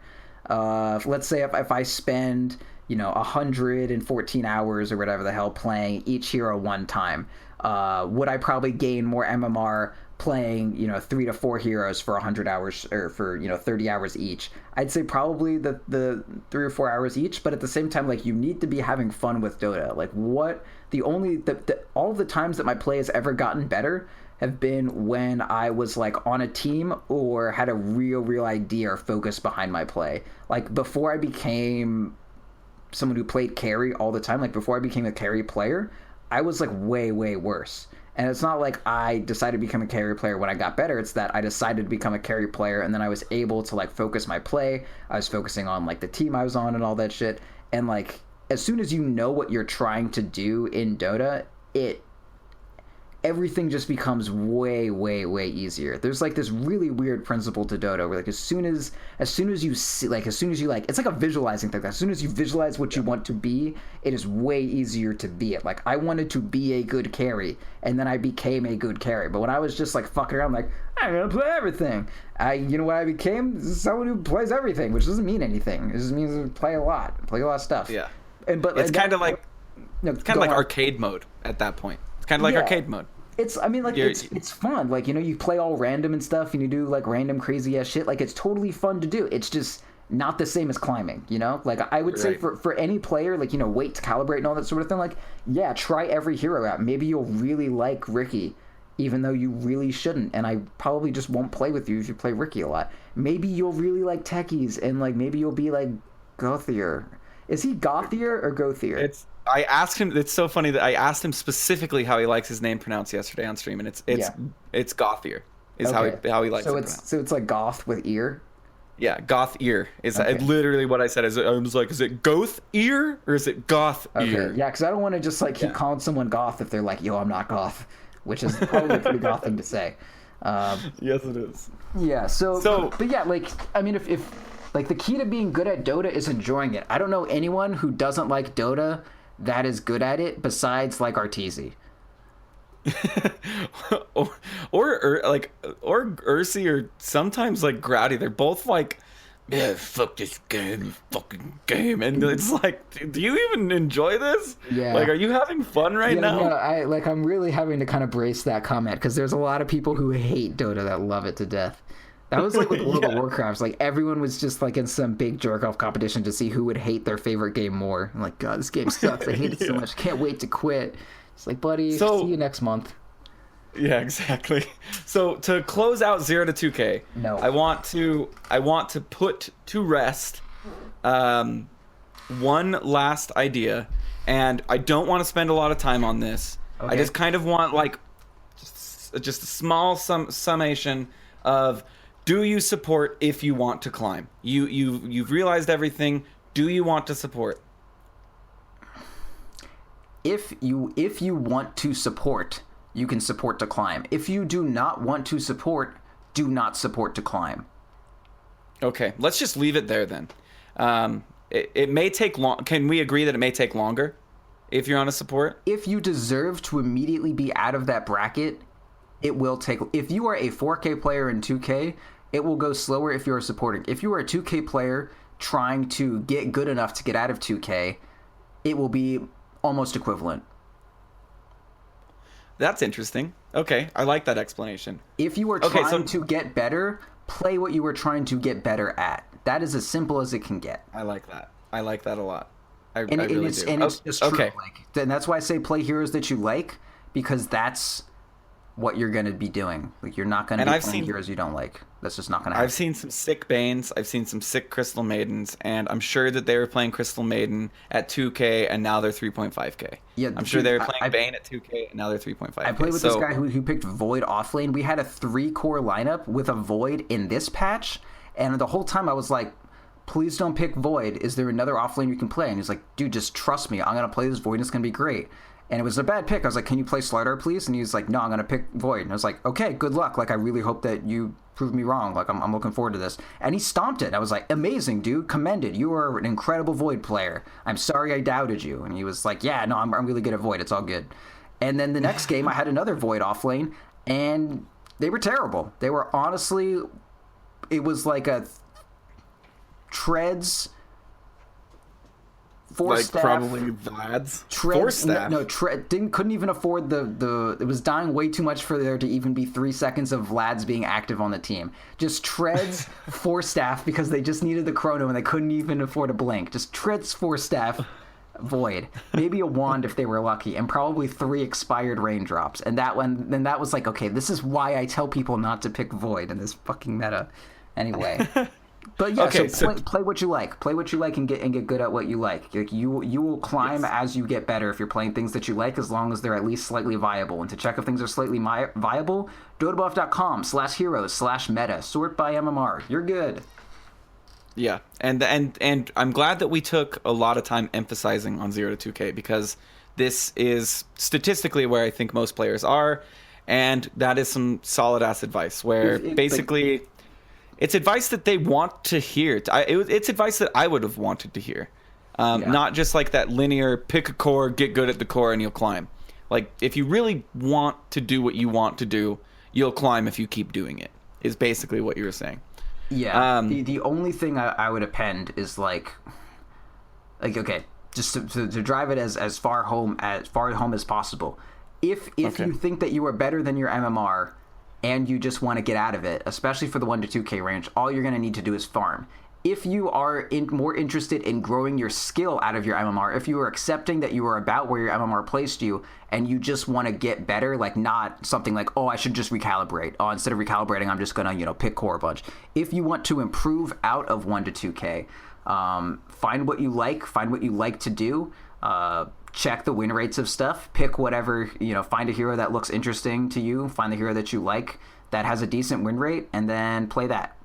let's say if I spend, you know, 114 hours or whatever the hell playing each hero one time, would I probably gain more MMR playing, you know, 3 to 4 heroes for 100 hours, or for, you know, 30 hours each? I'd say probably the 3 or 4 hours each, but at the same time, like, you need to be having fun with Dota. Like, all the times that my play has ever gotten better have been when I was like on a team or had a real idea or focus behind my play. Like, before I became someone who played carry all the time, like before I became a carry player, I was like way worse. And it's not like I decided to become a carry player when I got better. It's that I decided to become a carry player, and then I was able to like focus my play. I was focusing on like the team I was on and all that shit. And like, as soon as you know what you're trying to do in Dota, everything just becomes way easier. There's like this really weird principle to Dota where like as soon as you see, like as soon as you like, it's like a visualizing thing. As soon as you visualize what you want to be, it is way easier to be it. Like, I wanted to be a good carry, and then I became a good carry. But when I was just like fucking around, like, I'm gonna play everything, you know what I became? Someone who plays everything, which doesn't mean anything. It just means I play a lot of stuff. Yeah. But it's kind of like arcade mode at that point. It's kind of like arcade mode. It's fun. Like, you know, you play all random and stuff, and you do like random crazy ass shit. Like, it's totally fun to do. It's just not the same as climbing, you know? Like, I would say for any player, like, you know, wait to calibrate and all that sort of thing, like, yeah, try every hero out. Maybe you'll really like Ricky, even though you really shouldn't, and I probably just won't play with you if you play Ricky a lot. Maybe you'll really like Techies, and like maybe you'll be like Gothier. Is he Gothier or Gothier? I asked him. It's so funny that I asked him specifically how he likes his name pronounced yesterday on stream, and it's Gothier is how he likes it. So it's like goth with ear. Yeah, goth ear is literally what I said. I was like, is it goth ear or is it goth ear? Yeah, because I don't want to just like keep calling someone goth if they're like, yo, I'm not goth, which is probably a pretty goth thing to say. Yes, it is. Yeah. So, but yeah, like, I mean, if like the key to being good at Dota is enjoying it. I don't know anyone who doesn't like Dota that is good at it besides like Arteezy. or Ursi, or sometimes like Growdy. They're both like, yeah, fuck this fucking game, and it's like, do you even enjoy this? Yeah, like, are you having fun right now? No, I'm really having to kind of brace that comment, because there's a lot of people who hate Dota that love it to death. That was like with World of Warcraft. Like, everyone was just like in some big jerk-off competition to see who would hate their favorite game more. I'm like, God, this game sucks. I hate it so much. Can't wait to quit. It's like, buddy, see you next month. Yeah, exactly. So to close out 0 to 2K, I want to put to rest one last idea, and I don't want to spend a lot of time on this. Okay. I just kind of want like just a small summation of, do you support if you want to climb? You've realized everything. Do you want to support? If you want to support, you can support to climb. If you do not want to support, do not support to climb. Okay, let's just leave it there then. It may take long. Can we agree that it may take longer if you're on a support? If you deserve to immediately be out of that bracket, it will take. If you are a 4K player in 2K, it will go slower if you're supporting. If you are a 2K player trying to get good enough to get out of 2K, it will be almost equivalent. That's interesting. Okay, I like that explanation. If you are trying to get better, play what you were trying to get better at. That is as simple as it can get. I like that. I like that a lot. I really do. And it's just true. Okay. And that's why I say play heroes that you like, because that's what you're going to be doing. Like, you're not going to be playing heroes you don't like. That's just not going to happen. I've seen some sick Banes. I've seen some sick Crystal Maidens, and I'm sure that they were playing Crystal Maiden at 2K, and now they're 3.5K. Yeah, I'm sure they were playing Bane at 2K, and now they're 3.5K. I played with this guy who picked Void offlane. We had a 3-core lineup with a Void in this patch, and the whole time I was like, please don't pick Void. Is there another offlane you can play? And he's like, dude, just trust me. I'm going to play this Void, and it's going to be great. And it was a bad pick. I was like, can you play Slider, please? And he was like, no, I'm going to pick Void. And I was like, okay, good luck. Like, I really hope that you prove me wrong. Like, I'm looking forward to this. And he stomped it. I was like, amazing, dude. Commended. You are an incredible Void player. I'm sorry I doubted you. And he was like, yeah, no, I'm really good at Void. It's all good. And then the next game, I had another Void offlane, and they were terrible. They were honestly, it was like a Treads... Like probably Vlad's. Force staff. No, couldn't even afford the. It was dying way too much for there to even be 3 seconds of Vlad's being active on the team. Just Treads, Force staff, because they just needed the chrono and they couldn't even afford a blink. Just Treads, Force staff, Void. Maybe a wand if they were lucky, and probably 3 expired raindrops. And that was like, okay, this is why I tell people not to pick Void in this fucking meta. Anyway. But yeah, okay, so play what you like. Play what you like and get good at what you like. Like you will climb as you get better if you're playing things that you like, as long as they're at least slightly viable. And to check if things are slightly viable, dotabuff.com/heroes/meta. Sort by MMR. You're good. Yeah, and I'm glad that we took a lot of time emphasizing on 0 to 2K, because this is statistically where I think most players are, and that is some solid ass advice where basically... It's advice that they want to hear. It's advice that I would have wanted to hear. Not just like that linear, pick a core, get good at the core, and you'll climb. Like, if you really want to do what you want to do, you'll climb if you keep doing it, is basically what you were saying. Yeah. The only thing I would append is like okay, just to drive it as far home as possible. If you think that you are better than your MMR, and you just want to get out of it, especially for the 1 to 2K range, all you're going to need to do is farm. If you are more interested in growing your skill out of your MMR, if you are accepting that you are about where your MMR placed you, and you just want to get better, like not something like, oh, I should just recalibrate. Oh, instead of recalibrating, I'm just going to, pick core a bunch. If you want to improve out of 1 to 2K, find what you like to do. Check the win rates of stuff, pick whatever, find a hero that looks interesting to you, find the hero that you like that has a decent win rate, and then play that.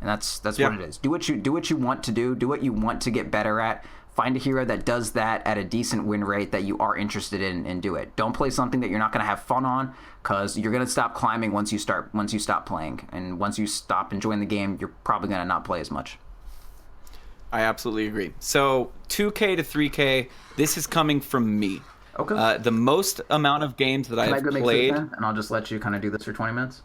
And that's what it is. Do what you want to do what you want to get better at. Find a hero that does that at a decent win rate that you are interested in, and do it. Don't play something that you're not going to have fun on, because you're going to stop climbing once you stop playing. And once you stop enjoying the game, you're probably going to not play as much. I absolutely agree. So 2K to 3K, this is coming from me. Okay. The most amount of games that I have played, and I'll just let you kind of do this for 20 minutes.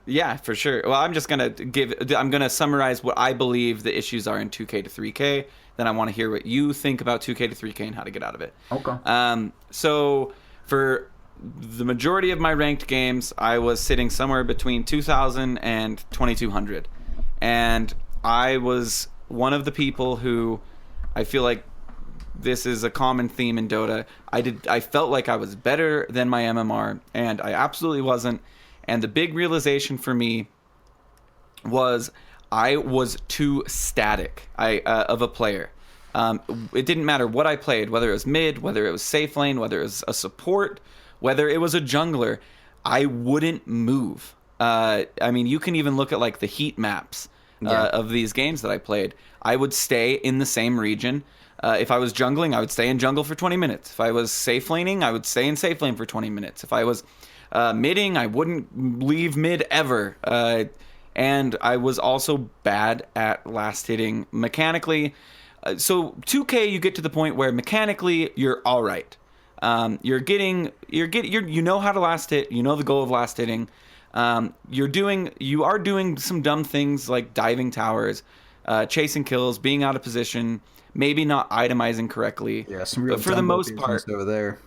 Yeah, for sure. Well, I'm gonna summarize what I believe the issues are in 2K to 3K. Then I want to hear what you think about 2K to 3K and how to get out of it. Okay. So for the majority of my ranked games, I was sitting somewhere between 2,000 and 2,200, and I was one of the people who, I feel like this is a common theme in Dota. I felt like I was better than my MMR, and I absolutely wasn't. And the big realization for me was I was too static of a player. It didn't matter what I played, whether it was mid, whether it was safe lane, whether it was a support, whether it was a jungler. I wouldn't move. I mean, you can even look at like the heat maps of these games that I played. I would stay in the same region. If I was jungling, I would stay in jungle for 20 minutes. If I was safe laning, I would stay in safe lane for 20 minutes. If I was midding, I wouldn't leave mid ever. And I was also bad at last hitting mechanically. So 2K, you get to the point where mechanically you're all right. You know how to last hit. You know the goal of last hitting. You are doing some dumb things like diving towers, chasing kills, being out of position, maybe not itemizing correctly. Yeah, some real. But for the most part, over there.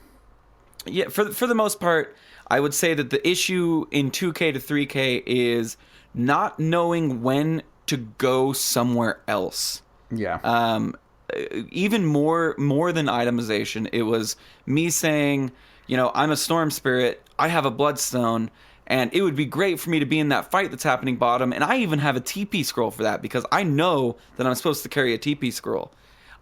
Yeah, for the most part, I would say that the issue in 2K to 3K is not knowing when to go somewhere else. Yeah. Even more than itemization, it was me saying, I'm a storm spirit, I have a bloodstone, and it would be great for me to be in that fight that's happening bottom, and I even have a TP scroll for that because I know that I'm supposed to carry a TP scroll.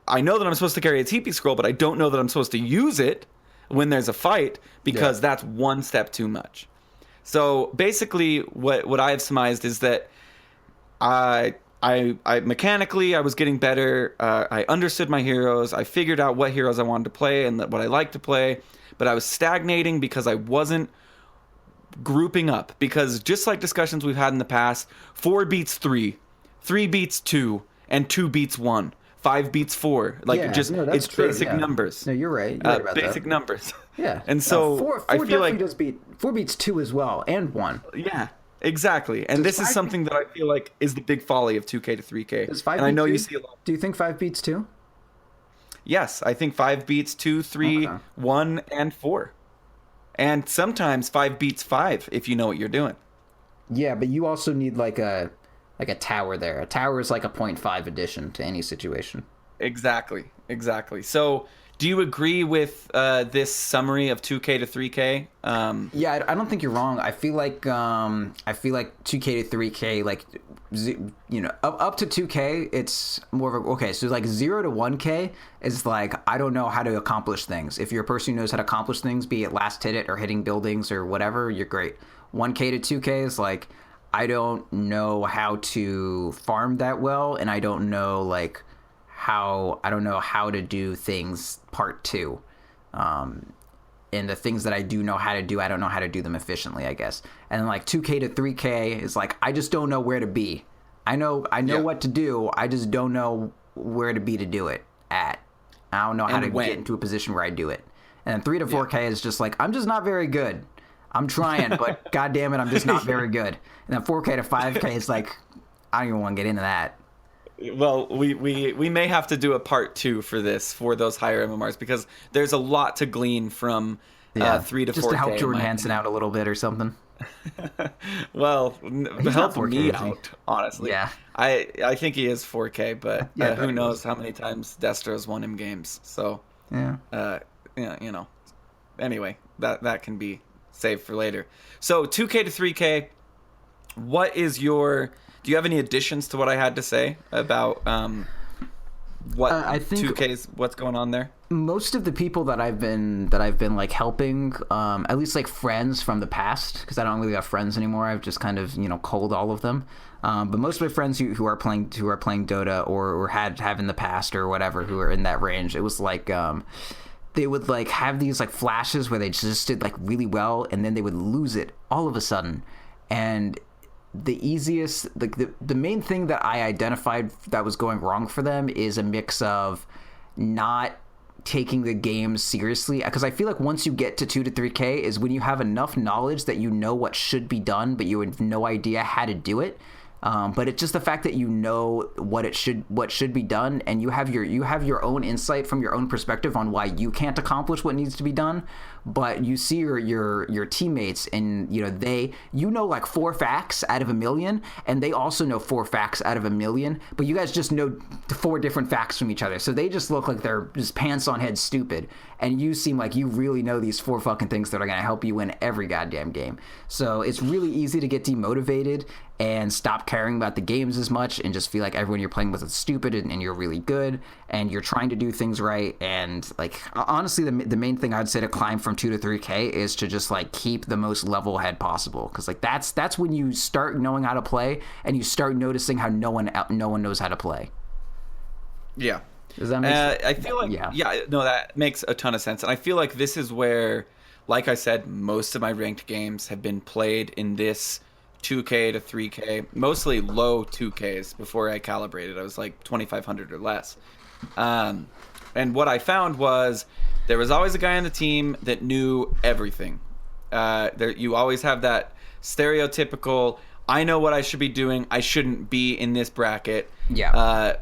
I know that I'm supposed to carry a TP scroll, but I don't know that I'm supposed to use it when there's a fight because that's one step too much. So basically what I have surmised is that I mechanically I was getting better. I understood my heroes. I figured out what heroes I wanted to play and what I liked to play, but I was stagnating because I wasn't grouping up. Because just like discussions we've had in the past, 4 beats 3, 3 beats 2, and 2 beats 1. 5 beats 4. It's true. Basic numbers. No, you're right. You're right about basic that. numbers. Yeah. And so four I feel like does beat 4 beats 2 as well, and 1. Yeah, exactly. And this is something that I feel like is the big folly of 2K to 3K. Does 5 and I know 2? you see a lot. Do you think 5 beats 2? Yes, I think 5 beats 2, 3, 1, and 4. And sometimes 5 beats 5 if you know what you're doing. Yeah, but you also need like a tower there. A tower is like a 0.5 addition to any situation. Exactly. So, do you agree with this summary of 2K to 3K? Yeah, I don't think you're wrong. I feel like 2K to 3K, like up to 2K, it's more of a, okay. So like 0 to 1K is like I don't know how to accomplish things. If you're a person who knows how to accomplish things, be it last hit it or hitting buildings or whatever, you're great. 1K to 2K is like I don't know how to farm that well, and I don't know how to do things part 2. And the things that I do know how to do, I don't know how to do them efficiently, I guess. And then like 2K to 3K is like I just don't know where to be. I know what to do. I just don't know where to be to do it at. I don't know how to get into a position where I do it. And then 3 to 4K is just like I'm just not very good. I'm trying, but god damn it, I'm just not very good. And then 4K to 5K is like I don't even want to get into that. Well, we may have to do a part 2 for those higher MMRs because there's a lot to glean from 3 to 4K. Just to help Jordan Hansen out a little bit or something. Well, help me out, honestly. Yeah. I think he is 4K, but who knows how many times Destro's won him games. So, anyway, that can be saved for later. So 2K to 3K, do you have any additions to what I had to say about I think 2K's what's going on there? Most of the people that I've been like helping, at least like friends from the past, because I don't really have friends anymore. I've just kind of culled all of them. But most of my friends who are playing Dota or have in the past or whatever, who are in that range, it was like they would like have these like flashes where they just did like really well, and then they would lose it all of a sudden. And the main thing that I identified that was going wrong for them is a mix of not taking the game seriously, because I feel like once you get to 2 to 3K is when you have enough knowledge that you know what should be done, but you have no idea how to do it. But it's just the fact that you know what should be done, and you have your own insight from your own perspective on why you can't accomplish what needs to be done. But you see your teammates, and they like 4 facts out of a million, and they also know 4 facts out of a million. But you guys just know 4 different facts from each other, so they just look like they're just pants on head stupid. And you seem like you really know these 4 fucking things that are gonna help you win every goddamn game. So it's really easy to get demotivated and stop caring about the games as much and just feel like everyone you're playing with is stupid and you're really good and you're trying to do things right. And like honestly, the main thing I'd say to climb from 2 to 3K is to just like keep the most level head possible, because like that's when you start knowing how to play and you start noticing how no one knows how to play. Yeah. Does that make sense? I feel like no, that makes a ton of sense, and I feel like this is where, like I said, most of my ranked games have been played in this 2K to 3K, mostly low 2Ks before I calibrated. I was like 2,500 or less. And what I found was there was always a guy on the team that knew everything. You always have that stereotypical, I know what I should be doing, I shouldn't be in this bracket. Yeah.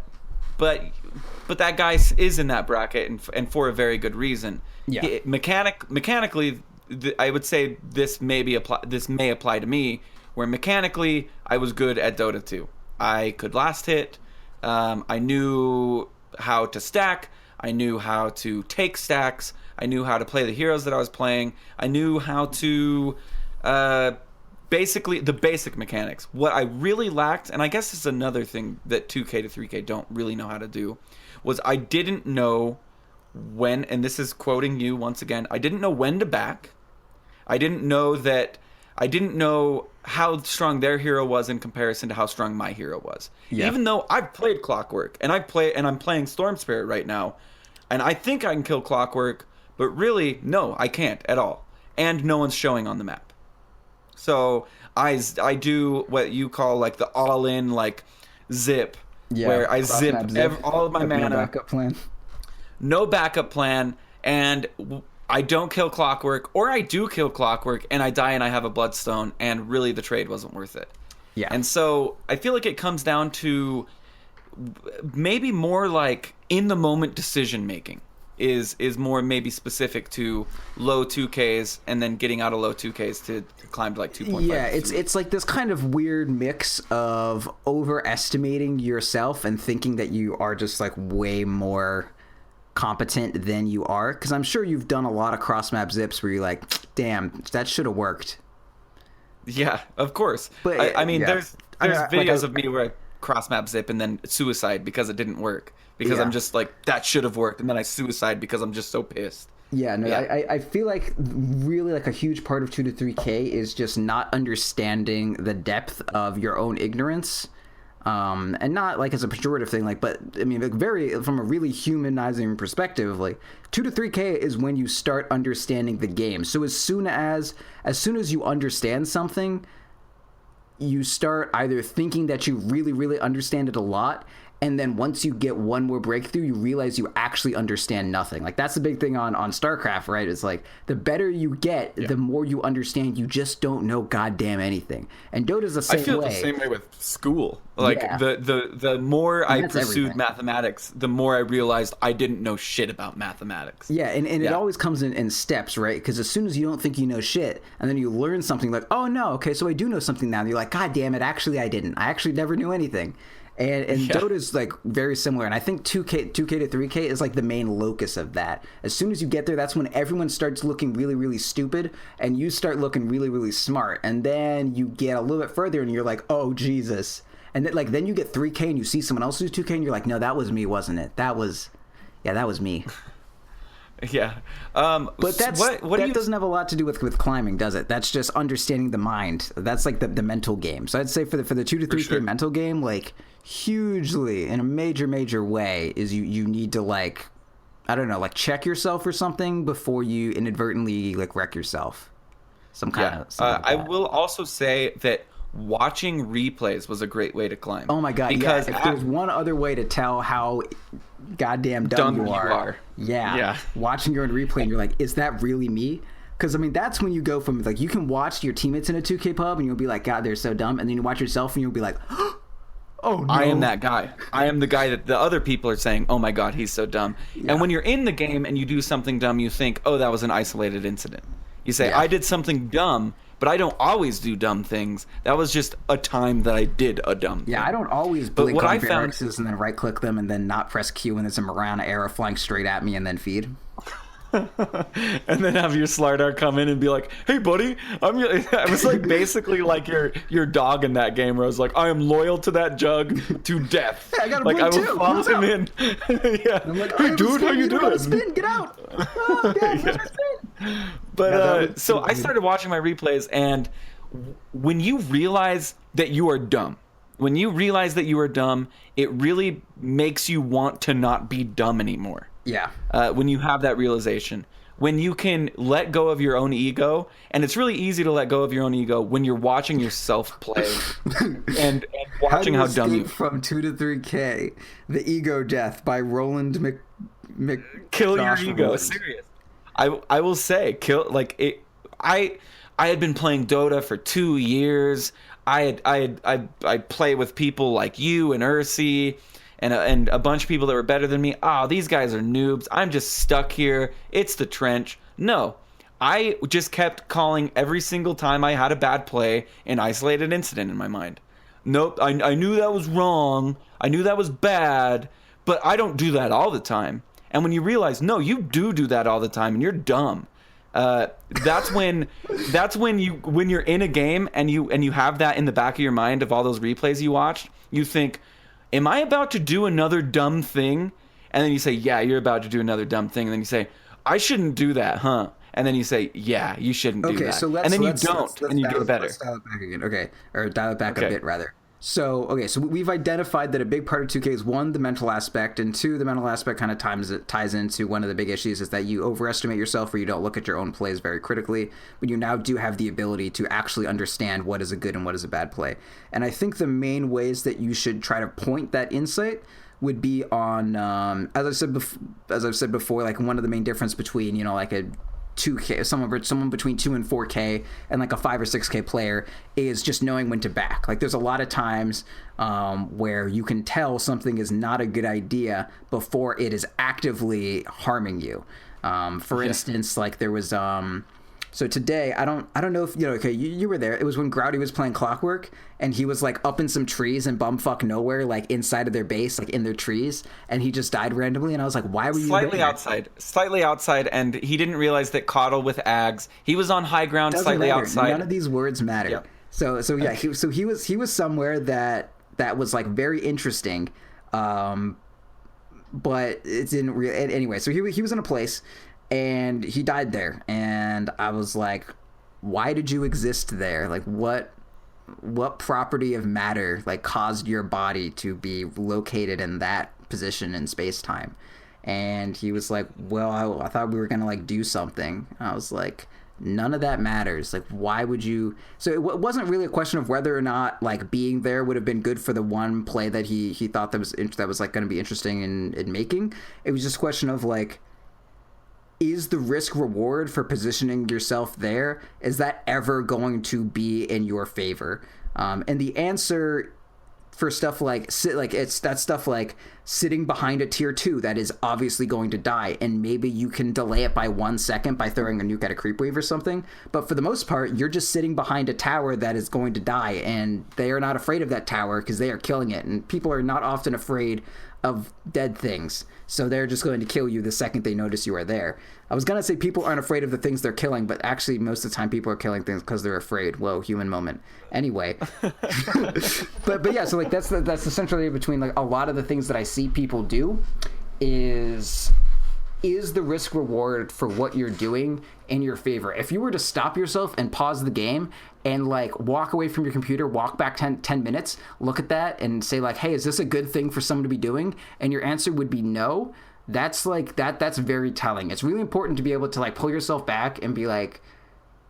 But that guy is in that bracket, and for a very good reason. Yeah. Mechanically, I would say this may apply to me, where mechanically I was good at Dota 2. I could last hit. I knew how to stack. I knew how to take stacks. I knew how to play the heroes that I was playing. I knew how to basically the basic mechanics. What I really lacked, and I guess this is another thing that 2K to 3K don't really know how to do, was I didn't know when, and this is quoting you once again, I didn't know when to back. I didn't know how strong their hero was in comparison to how strong my hero was. Yeah. Even though I've played Clockwork and I'm playing Storm Spirit right now, and I think I can kill Clockwork, but really, no, I can't at all. And no one's showing on the map. So I do what you call like the all-in like zip, where I zip all of my mana. No backup plan. No backup plan, and I don't kill Clockwork, or I do kill Clockwork and I die and I have a Bloodstone, and really the trade wasn't worth it. Yeah. And so I feel like it comes down to maybe more like in the moment decision making is more maybe specific to low 2Ks and then getting out of low 2Ks to climb to like 2.5. Yeah, it's like this kind of weird mix of overestimating yourself and thinking that you are just like way more competent than you are, because I'm sure you've done a lot of cross map zips where you're like, damn, that should have worked. Yeah, of course. But I mean, there's videos of me where I cross map zip and then suicide because it didn't work, because I'm just like, that should have worked, and then I suicide because I'm just so pissed. I feel like really like a huge part of 2 to 3K is just not understanding the depth of your own ignorance. And not like as a pejorative thing, like, but I mean, like very from a really humanizing perspective, like 2 to 3K is when you start understanding the game. So as soon as you understand something, you start either thinking that you really, really understand it a lot, and then once you get one more breakthrough, you realize you actually understand nothing. Like that's the big thing on StarCraft, right? It's like the better you get, the more you understand. You just don't know goddamn anything. And Dota's the same way. I feel the same way with school. Like the more I pursued mathematics, the more I realized I didn't know shit about mathematics. Yeah, and it always comes in steps, right? Because as soon as you don't think you know shit, and then you learn something like, oh no, okay, so I do know something now. And you're like, God damn it, actually I didn't. I actually never knew anything. And Dota's like very similar, and I think 2K to 3K is like the main locus of that. As soon as you get there, that's when everyone starts looking really, really stupid, and you start looking really, really smart. And then you get a little bit further, and you're like, oh Jesus! And then you get 3K, and you see someone else do 2K, and you're like, no, that was me, wasn't it? That was me. Yeah. But that doesn't have a lot to do with climbing, does it? That's just understanding the mind. That's like the mental game. So I'd say for the 2 to 3K mental game, like hugely in a major way is you need to like, I don't know, like check yourself or something before you inadvertently like wreck yourself. Some kind of I will also say that watching replays was a great way to climb. Oh my god, because if there's one other way to tell how goddamn dumb you are. Yeah. Watching your own replay and you're like, is that really me? Because I mean, that's when you go from like, you can watch your teammates in a 2K pub and you'll be like, God, they're so dumb, and then you watch yourself and you'll be like, oh no, I am that guy. I am the guy that the other people are saying, oh my god, he's so dumb. And when you're in the game and you do something dumb, you think, oh, that was an isolated incident. You say, I did something dumb, but I don't always do dumb things. That was just a time that I did a dumb thing. Yeah, I don't always blink on barracks and then right click them and then not press Q and there's a Mirana arrow flying straight at me and then feed. And then have your Slardar come in and be like, "Hey, buddy, I was like basically like your dog in that game where I was like, I am loyal to that jug to death. Hey, I got a like blue I will too. follow What's him up? in. Yeah. I'm like, Hey, dude, how you doing? Spin, get out! Oh, God, where's my spin? But Yeah, that was so so I good. started watching my replays, and when you realize that you are dumb, it really makes you want to not be dumb anymore. Yeah. When you have that realization, when you can let go of your own ego, and it's really easy to let go of your own ego when you're watching yourself play and watching how dumb you from 2 to 3K, the ego death by Roland Mc kill your Josh ego. Roland. Serious. I will say kill like it. I had been playing Dota for 2 years. I play with people like you and Ursi and a bunch of people that were better than me. Oh, these guys are noobs. I'm just stuck here. It's the trench. No, I just kept calling every single time I had a bad play an isolated incident in my mind. Nope, I knew that was wrong. I knew that was bad, but I don't do that all the time. And when you realize, no, you do that all the time, and you're dumb. That's when you're in a game and you have that in the back of your mind of all those replays you watched. You think, am I about to do another dumb thing? And then you say, yeah, you're about to do another dumb thing. And then you say, I shouldn't do that, huh? And then you say, yeah, you shouldn't do that. And then you don't, and you do it better. Let's dial it back again. Okay, or dial it back a Okay. bit rather. So we've identified that a big part of 2K is one, the mental aspect, and two, the mental aspect kind of ties into one of the big issues is that you overestimate yourself or you don't look at your own plays very critically, but you now do have the ability to actually understand what is a good and what is a bad play. And I think the main ways that you should try to point that insight would be on, as I've said before, like one of the main difference between, like a 2K, someone between 2 and 4K and like a 5 or 6K player is just knowing when to back. Like there's a lot of times where you can tell something is not a good idea before it is actively harming you. For instance, like there was so today, I don't know if okay, you were there. It was when Grouty was playing Clockwork, and he was like up in some trees in bumfuck nowhere, like inside of their base, like in their trees, and he just died randomly. And I was like, why were you slightly outside, and he didn't realize that Coddle with Ags. He was on high ground, Doesn't slightly matter. outside. None of these words matter. Yep. So yeah, he was somewhere that was like very interesting, but it didn't really. Anyway, so he was in a place. And he died there, and I was like, why did you exist there? Like what property of matter like caused your body to be located in that position in space-time? And he was like, well, I thought we were gonna like do something. And I was like, none of that matters. Like, why would you? So it wasn't really a question of whether or not like being there would have been good for the one play that he thought that was like going to be interesting in making. It was just a question of like, is the risk reward for positioning yourself there, is that ever going to be in your favor? And the answer for stuff like it's that stuff like sitting behind a tier 2 that is obviously going to die, and maybe you can delay it by 1 second by throwing a nuke at a creep wave or something, but for the most part you're just sitting behind a tower that is going to die, and they are not afraid of that tower because they are killing it, and people are not often afraid of dead things, so they're just going to kill you the second they notice you are there. I was gonna say people aren't afraid of the things they're killing, but actually most of the time people are killing things because they're afraid. Whoa, human moment. Anyway, but yeah, so like that's essentially between like a lot of the things that I see people do is the risk reward for what you're doing in your favor. If you were to stop yourself and pause the game and like walk away from your computer, walk back 10 minutes, look at that and say like, hey, is this a good thing for someone to be doing? And your answer would be no. That's like that's very telling. It's really important to be able to like pull yourself back and be like,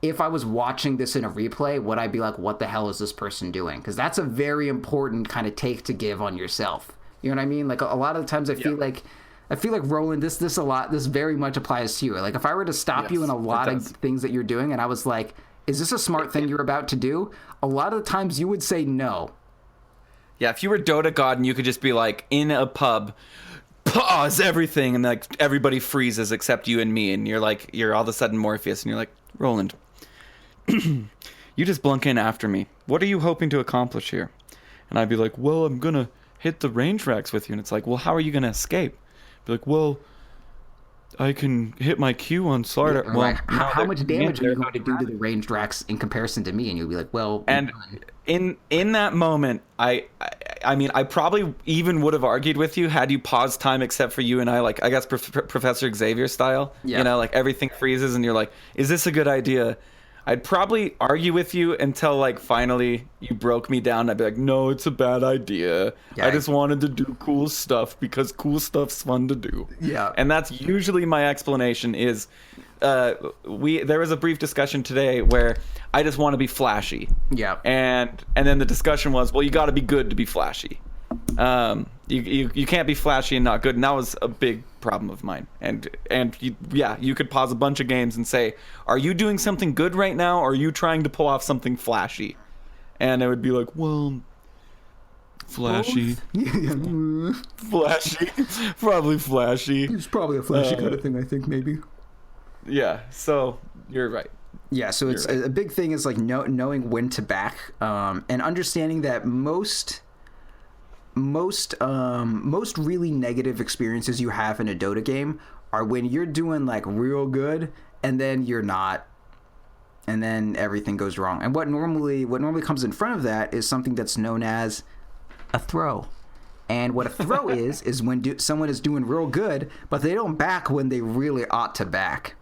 if I was watching this in a replay, would I be like, what the hell is this person doing? Because that's a very important kind of take to give on yourself. You know what I mean? Like a lot of the times I feel like Roland, this very much applies to you. Like if I were to stop you in a lot of things that you're doing and I was like, is this a smart thing you're about to do? A lot of the times you would say no. Yeah, if you were Dota God and you could just be like in a pub, pause everything, and like everybody freezes except you and me, and you're all of a sudden Morpheus, and you're like, Roland, you just blunk in after me. What are you hoping to accomplish here? And I'd be like, well, I'm gonna hit the range racks with you. And it's like, well, how are you gonna escape? Be like, well, I can hit my Q on Slardar. Or Well, like, no, how much damage are you going to do to Gravity. the ranged Drax in comparison to me? And you'll be like, well, And in that moment, I mean, I probably even would have argued with you had you paused time, except for you and I, like, I guess Professor Xavier style. Yeah. You know, like everything freezes, and you're like, "Is this a good idea?" I'd probably argue with you until like finally you broke me down. I'd be like, "No, it's a bad idea. Yeah, I just wanted to do cool stuff because cool stuff's fun to do." Yeah. And that's usually my explanation. Is there was a brief discussion today where I just want to be flashy. Yeah. And then the discussion was, well, you got to be good to be flashy. You can't be flashy and not good, and that was a big problem of mine. And you could pause a bunch of games and say, are you doing something good right now, or are you trying to pull off something flashy? And it would be like, well, flashy. Flashy. Probably flashy. It's probably a flashy kind of thing, I think, maybe. Yeah, so you're right. Yeah, so it's right. a big thing is like knowing when to back, and understanding that most really negative experiences you have in a Dota game are when you're doing like real good and then you're not, and then everything goes wrong. And what normally comes in front of that is something that's known as a throw. And what a throw is when someone is doing real good, but they don't back when they really ought to back.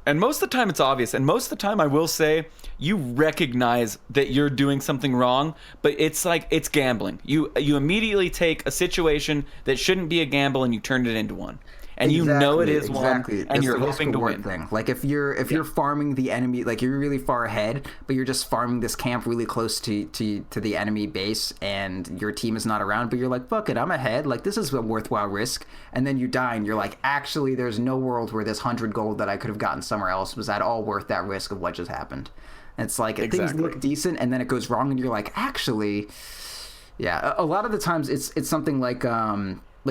And most of the time it's obvious. And most of the time I will say you recognize that you're doing something wrong, but it's like it's gambling. You immediately take a situation that shouldn't be a gamble and you turn it into one. And you know it is one, and it's you're the hoping to win. Thing. Like if you're farming the enemy, like you're really far ahead, but you're just farming this camp really close to the enemy base, and your team is not around, but you're like, fuck it, I'm ahead. Like this is a worthwhile risk, and then you die, and you're like, actually, there's no world where this 100 gold that I could have gotten somewhere else was at all worth that risk of what just happened. And it's like things look decent, and then it goes wrong, and you're like, actually, yeah. A lot of the times, it's something like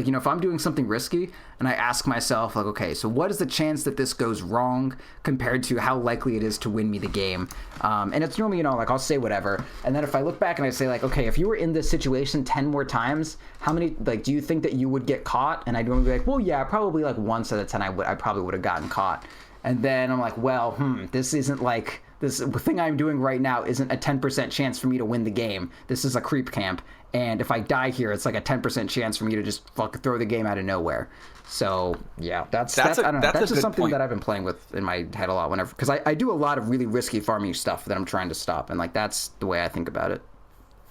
you know, if I'm doing something risky and I ask myself, like, okay, so what is the chance that this goes wrong compared to how likely it is to win me the game? And it's normally, you know, like I'll say whatever. And then if I look back and I say, like, okay, if you were in this situation 10 more times, how many, like, do you think that you would get caught? And I'd normally be like, well, yeah, probably like once out of 10 I probably would have gotten caught. And then I'm like, well, this isn't like, this thing I'm doing right now isn't a 10% chance for me to win the game. This is a creep camp. And if I die here, it's like a 10% chance for me to just fucking throw the game out of nowhere. So, yeah, that's I don't know. That's just something that I've been playing with in my head a lot whenever, because I do a lot of really risky farming stuff that I'm trying to stop. And like, that's the way I think about it.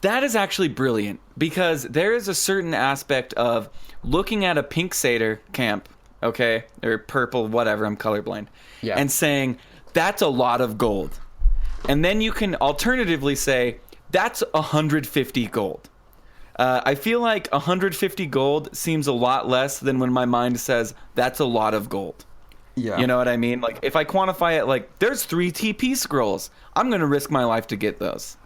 That is actually brilliant, because there is a certain aspect of looking at a pink satyr camp, okay, or purple, whatever, I'm colorblind, and saying, that's a lot of gold. And then you can alternatively say, that's 150 gold. I feel like 150 gold seems a lot less than when my mind says, that's a lot of gold. Yeah. You know what I mean? Like, if I quantify it, like, there's 3 TP scrolls. I'm going to risk my life to get those.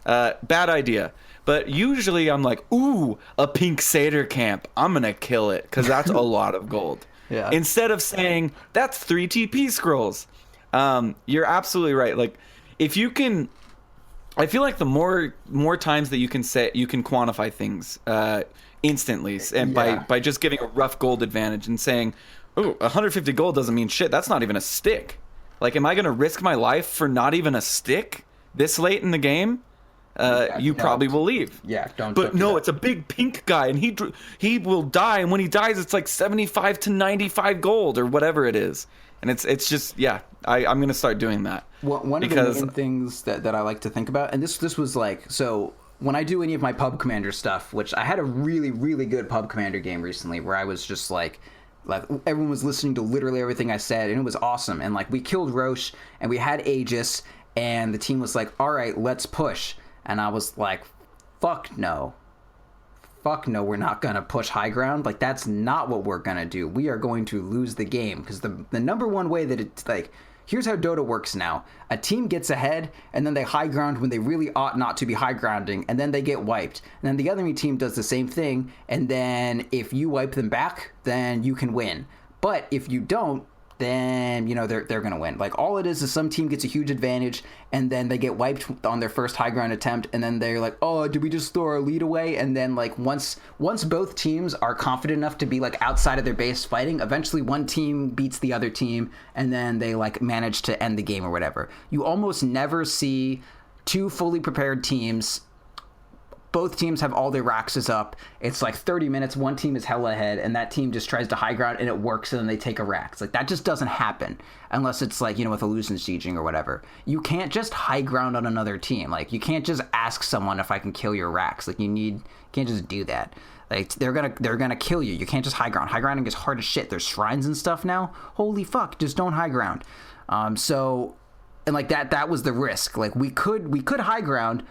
Bad idea. But usually I'm like, ooh, a pink satyr camp. I'm going to kill it, because that's a lot of gold. Yeah. Instead of saying, that's 3 TP scrolls. You're absolutely right. Like, if you can... I feel like the more times that you can quantify things instantly, and by just giving a rough gold advantage and saying, oh, 150 gold doesn't mean shit. That's not even a stick. Like, am I going to risk my life for not even a stick this late in the game? You probably will leave. Yeah, don't. But no, it's a big pink guy, and he will die, and when he dies, it's like 75 to 95 gold or whatever it is. And it's just, yeah, I'm going to start doing that. Well, one of the main things that I like to think about, and this was like, so when I do any of my pub commander stuff, which I had a really, really good pub commander game recently where I was just like everyone was listening to literally everything I said, and it was awesome. And like, we killed Roche, and we had Aegis, and the team was like, all right, let's push. And I was like, fuck no, we're not going to push high ground. Like, that's not what we're going to do. We are going to lose the game, because the number one way that it's like, here's how Dota works now. A team gets ahead, and then they high ground when they really ought not to be high grounding, and then they get wiped. And then the enemy team does the same thing, and then if you wipe them back, then you can win. But if you don't, then they're gonna win. Like, all it is some team gets a huge advantage and then they get wiped on their first high ground attempt, and then they're like, oh, did we just throw our lead away? And then like once both teams are confident enough to be like outside of their base fighting, eventually one team beats the other team and then they like manage to end the game or whatever. You almost never see two fully prepared teams. Both teams have all their Raxes up. It's like 30 minutes. One team is hella ahead, and that team just tries to high ground, and it works, and then they take a Rax. Like, that just doesn't happen unless it's like, with illusion sieging or whatever. You can't just high ground on another team. Like, you can't just ask someone if I can kill your Rax. Like, you can't just do that. Like, they're gonna kill you. You can't just high ground. High grounding is hard as shit. There's shrines and stuff now. Holy fuck! Just don't high ground. And like that was the risk. Like, we could high ground,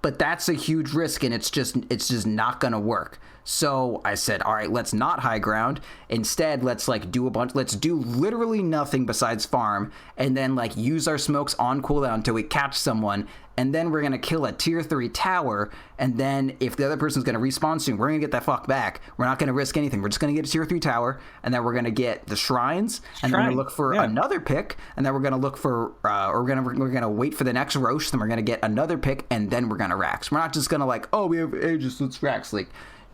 but that's a huge risk, and it's just not gonna work. So I said, all right, let's not high ground. Instead, let's do literally nothing besides farm, and then like use our smokes on cooldown until we catch someone, and then we're gonna kill a tier 3 tower, and then if the other person's gonna respawn soon, we're gonna get that fuck back. We're not gonna risk anything. We're just gonna get a tier 3 tower, and then we're gonna get the shrines, and then we're gonna look for another pick, and then we're gonna look for we're gonna wait for the next Roche, then we're gonna get another pick, and then we're gonna Rax. We're not just gonna like, oh, we have Aegis, let's Rax. Like,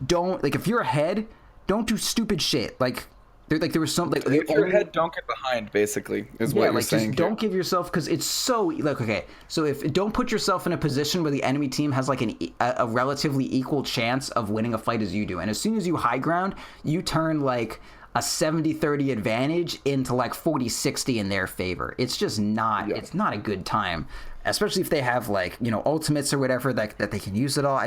don't, like, if you're ahead, don't do stupid shit. Like, there was some, like, if you're ahead, don't get behind, basically, is what you're saying. Just don't give yourself, because it's so, like, okay, so don't put yourself in a position where the enemy team has like a relatively equal chance of winning a fight as you do, and as soon as you high ground, you turn like a 70-30 advantage into like 40-60 in their favor. It's just not, it's not a good time. Especially if they have like, ultimates or whatever that they can use it all.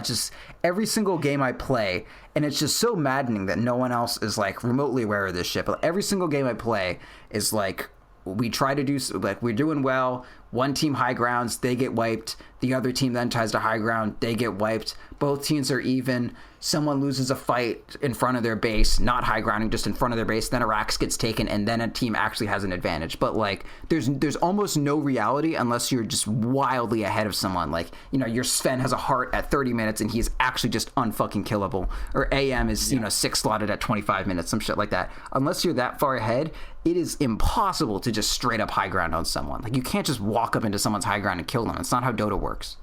Every single game I play, and it's just so maddening that no one else is like remotely aware of this shit, but every single game I play is like, we try to do, like, we're doing well, one team high grounds, they get wiped, the other team then tries to high ground, they get wiped, both teams are even, someone loses a fight in front of their base, not high grounding, just in front of their base, then a Rax gets taken, and then a team actually has an advantage. But like, there's almost no reality unless you're just wildly ahead of someone. Like, your Sven has a heart at 30 minutes and he's actually just unfucking killable, or AM is 6 slotted at 25 minutes, some shit like that. Unless you're that far ahead, it is impossible to just straight up high ground on someone. Like, you can't just walk up into someone's high ground and kill them. It's not how Dota works.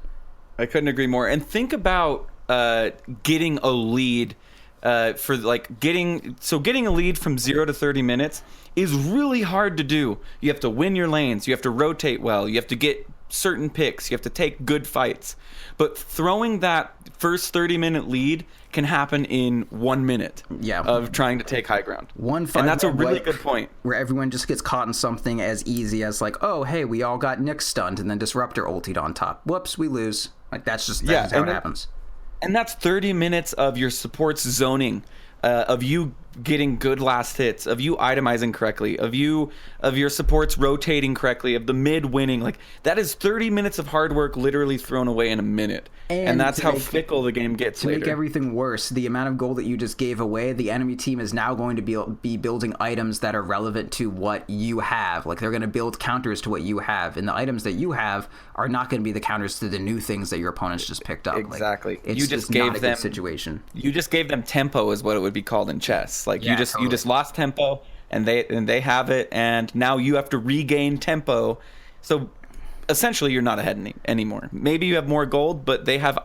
I couldn't agree more. And think about getting a lead for like getting a lead from 0 to 30 minutes is really hard to do. You have to win your lanes, you have to rotate well, you have to get certain picks, you have to take good fights. But throwing that first 30-minute lead can happen in 1 minute of trying to take high ground. One fight, and that's a really good point. Where everyone just gets caught in something as easy as like, oh, hey, we all got Nyx stunned, and then Disruptor ultied on top. Whoops, we lose. Like, that's just how it happens. And that's 30 minutes of your support's zoning, of you getting good last hits, of you itemizing correctly, of your supports rotating correctly, of the mid winning. Like, that is 30 minutes of hard work literally thrown away in a minute. And that's how fickle the game gets later. To make everything worse, the amount of gold that you just gave away, the enemy team is now going to be building items that are relevant to what you have. Like, they're going to build counters to what you have, and the items that you have are not going to be the counters to the new things that your opponents just picked up. Exactly. Like, it's just not a good situation. You just gave them tempo, is what it would be called in chess. Like, you just lost tempo, and they have it, and now you have to regain tempo. So essentially, you're not ahead anymore. Maybe you have more gold, but they have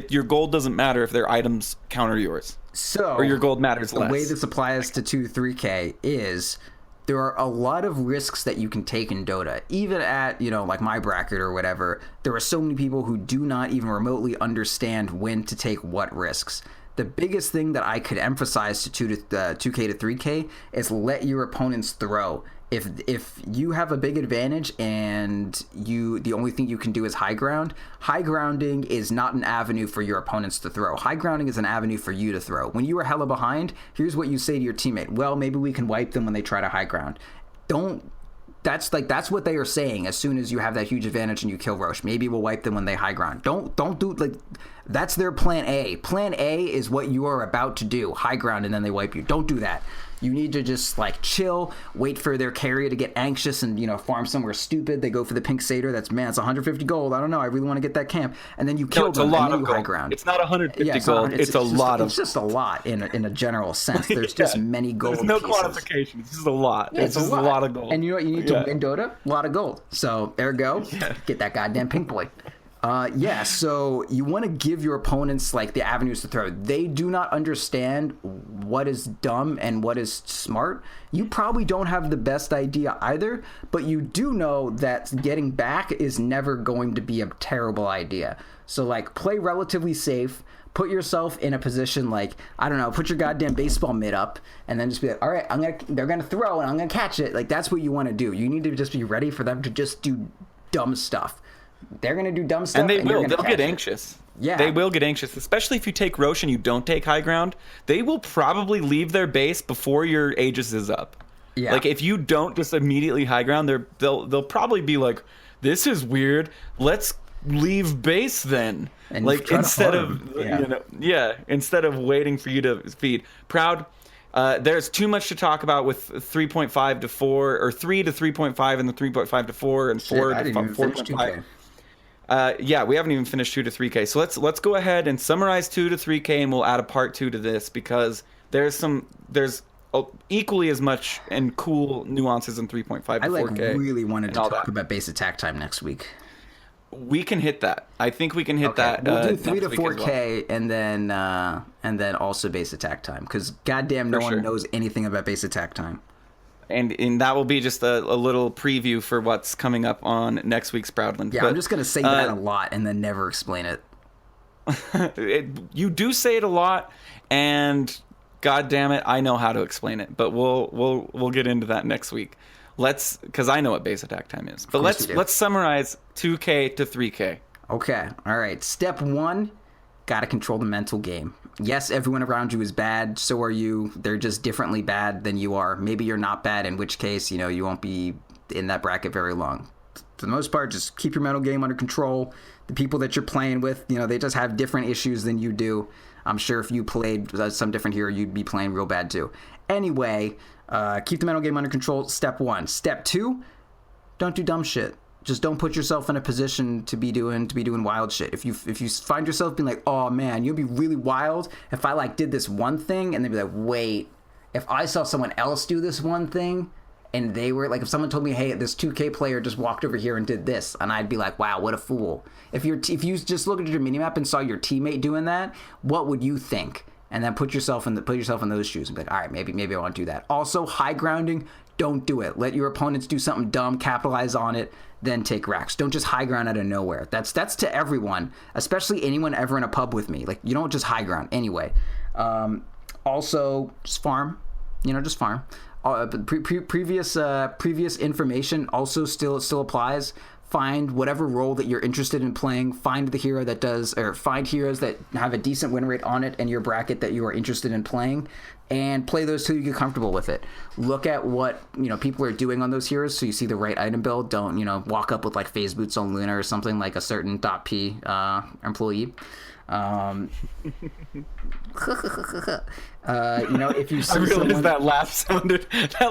your gold doesn't matter if their items counter yours. Or your gold matters less. The way this applies to 2-3K is there are a lot of risks that you can take in Dota. Even at, like my bracket or whatever, there are so many people who do not even remotely understand when to take what risks. The biggest thing that I could emphasize to 2K to 3K is let your opponents throw. If you have a big advantage and the only thing you can do is high ground, high grounding is not an avenue for your opponents to throw. High grounding is an avenue for you to throw. When you are hella behind, here's what you say to your teammate. Well, maybe we can wipe them when they try to high ground. That's what they are saying as soon as you have that huge advantage and you kill Roche. Maybe we'll wipe them when they high ground. Don't do, like, that's their plan A. Plan A is what you are about to do, high ground, and then they wipe you. Don't do that. You need to just like chill, wait for their carrier to get anxious and, you know, farm somewhere stupid. They go for the pink satyr. It's 150 gold. I don't know. I really want to get that camp. And then you kill them and then you high ground. It's not 150 Yeah, gold. It's a lot of. It's just a lot in a general sense. There's just many gold There's no pieces. quantification. It's just a lot. Yeah, it's just a lot of gold. And you know what you need to win Dota? A lot of gold. So ergo, get that goddamn pink boy. So you want to give your opponents like the avenues to throw. They do not understand what is dumb and what is smart. You probably don't have the best idea either, but you do know that getting back is never going to be a terrible idea. So like play relatively safe. Put yourself in a position like, I don't know, put your goddamn baseball mitt up and then just be like, all right, they're going to throw and I'm going to catch it. Like that's what you want to do. You need to just be ready for them to just do dumb stuff. They're going to do dumb stuff. And they'll get anxious. Yeah. They will get anxious, especially if you take Roche and you don't take high ground. They will probably leave their base before your Aegis is up. Yeah. Like if you don't just immediately high ground, they'll probably be like, this is weird. Let's leave base then. And like instead of instead of waiting for you to feed. Proud. There's too much to talk about with 3.5 to 4 or 3 to 3.5 and the 3.5 to 4 and 4 to 4.5. We haven't even finished 2 to 3K. So let's go ahead and summarize 2 to 3K and we'll add a part 2 to this because there's equally as much and cool nuances in 3.5 to 4K. I really wanted to talk about base attack time next week. We can hit that. I think we can hit that. We'll do 3 to 4K well. and then also base attack time because goddamn no one knows anything about base attack time. And that will be just a little preview for what's coming up on next week's Proudland. Yeah, but I'm just gonna say that a lot and then never explain it. You do say it a lot, and god damn it, I know how to explain it. But we'll get into that next week. Because I know what base attack time is. But let's summarize 2K to 3K. Okay. All right. Step 1, gotta control the mental game. Yes, everyone around you is bad. So are you. They're just differently bad than you are. Maybe you're not bad, in which case, you know, you won't be in that bracket very long. For the most part, just keep your mental game under control. The people that you're playing with, you know, they just have different issues than you do. I'm sure if you played some different hero, you'd be playing real bad too. Anyway, keep the mental game under control. Step 1. Step 2, don't do dumb shit. Just don't put yourself in a position to be doing wild shit. If you find yourself being like, oh man, you'd be really wild if I like did this one thing, and they'd be like, wait, if I saw someone else do this one thing, and they were like, if someone told me, hey, this 2K player just walked over here and did this, and I'd be like, wow, what a fool. If you just looked at your minimap and saw your teammate doing that, what would you think? And then put yourself in those shoes and be like, all right, maybe I want to do that. Also, high grounding, don't do it. Let your opponents do something dumb, capitalize on it, then take racks. Don't just high ground out of nowhere. That's to everyone, especially anyone ever in a pub with me. Like, you don't just high ground anyway. Also, just farm. Just farm. Previous information also still applies. Find whatever role that you're interested in playing. Find the hero that does, or find heroes that have a decent win rate on it in your bracket that you are interested in playing, and play those till you get comfortable with it. Look at what people are doing on those heroes, so you see the right item build. Don't walk up with like phase boots on Luna or something like a certain .p employee. If you see I realized that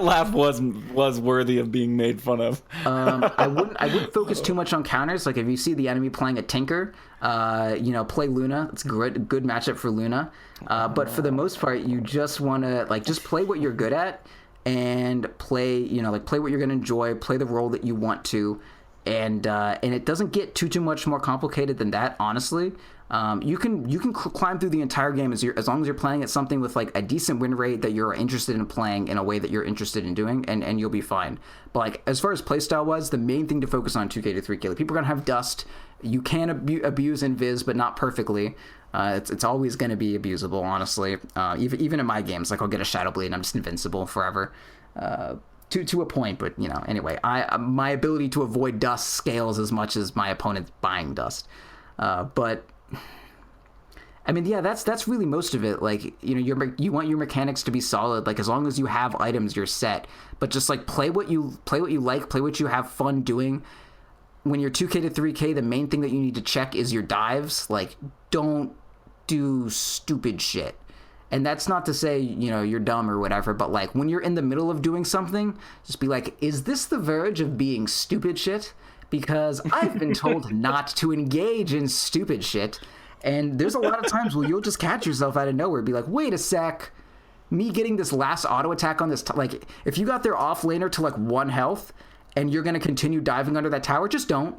laugh was worthy of being made fun of. I wouldn't focus too much on counters. Like if you see the enemy playing a Tinker, play Luna. It's a good matchup for Luna. But for the most part, you just want to just play what you're good at and play play what you're going to enjoy, play the role that you want to. And it doesn't get too much more complicated than that, honestly. You can climb through the entire game as long as you're playing at something with like a decent win rate that you're interested in playing in a way that you're interested in doing, and you'll be fine. But like as far as playstyle was, the main thing to focus on 2K to 3K. Like, people are gonna have dust. You can abuse invis, but not perfectly. It's always gonna be abusable, honestly. Even in my games, like I'll get a Shadow Blade and I'm just invincible forever. To a point, but anyway, my ability to avoid dust scales as much as my opponent's buying dust. But I mean, yeah, that's really most of it. Like, you want your mechanics to be solid. Like, as long as you have items, you're set. But just like play what you like, play what you have fun doing. When you're 2K to 3K, the main thing that you need to check is your dives. Like, don't do stupid shit. And that's not to say, you're dumb or whatever, but like when you're in the middle of doing something, just be like, is this the verge of being stupid shit? Because I've been told not to engage in stupid shit. And there's a lot of times where you'll just catch yourself out of nowhere, be like, wait a sec, me getting this last auto attack on this, like if you got their off laner to like 1 health and you're going to continue diving under that tower, just don't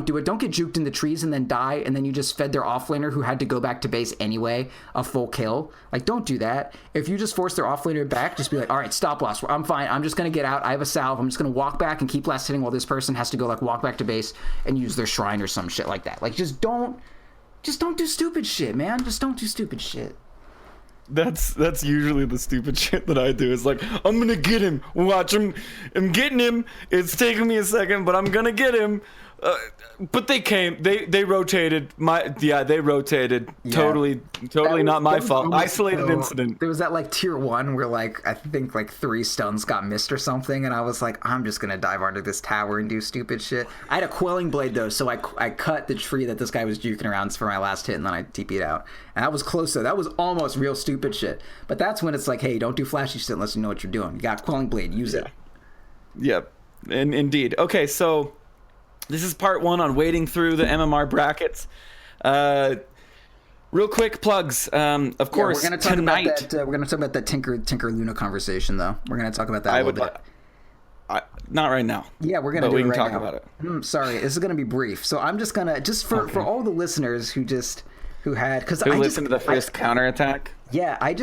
do it. Don't get juked in the trees and then die, and then you just fed their offlaner who had to go back to base anyway a full kill. Like, don't do that. If you just force their offlaner back, just be like, all right, stop loss. I'm fine. I'm just going to get out. I have a salve. I'm just going to walk back and keep last hitting while this person has to go, like, walk back to base and use their shrine or some shit like that. Like, just don't do stupid shit, man. Just don't do stupid shit. That's usually the stupid shit that I do. Is like, I'm gonna get him. Watch him. I'm getting him. It's taking me a second, but I'm gonna get him. But they came. They rotated. They rotated. Yeah. Totally not my fault. Isolated incident. There was that like tier 1 where like I think like 3 stuns got missed or something, and I was like, I'm just gonna dive under this tower and do stupid shit. I had a quelling blade though, so I cut the tree that this guy was juking around for my last hit, and then I TP'd out. And that was close though. That was almost real stupid shit. But that's when it's like, hey, don't do flashy shit unless you know what you're doing. You got quelling blade, use it. Yep. And indeed. Okay, so this is part 1 on wading through the MMR brackets. Real quick plugs. Of course, we're gonna talk tonight. About that, we're going to talk about that Tinker Luna conversation, though. We're going to talk about that a little bit. Not right now. Yeah, we're going to do it right now. We can talk about it. Sorry, this is going to be brief. So I'm just going to, for all the listeners who had... Who listened to the first counterattack? Yeah, I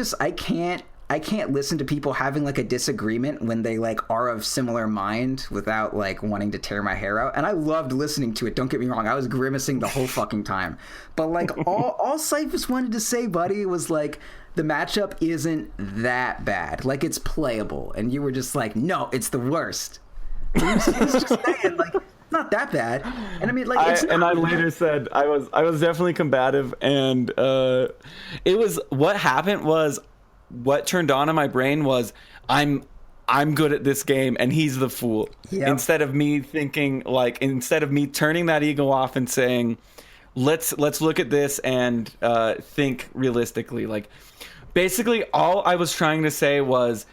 can't listen to people having like a disagreement when they like are of similar mind without like wanting to tear my hair out. And I loved listening to it. Don't get me wrong. I was grimacing the whole fucking time. But like all Cyphus wanted to say, buddy, was like the matchup isn't that bad. Like it's playable. And you were just like, no, it's the worst. He was just saying like, not that bad. And I mean, like, it's I later said I was definitely combative, and it was what happened was. What turned on in my brain was I'm good at this game and he's the fool. Yep. Instead of me turning that ego off and saying, let's look at this and think realistically. Like basically all I was trying to say was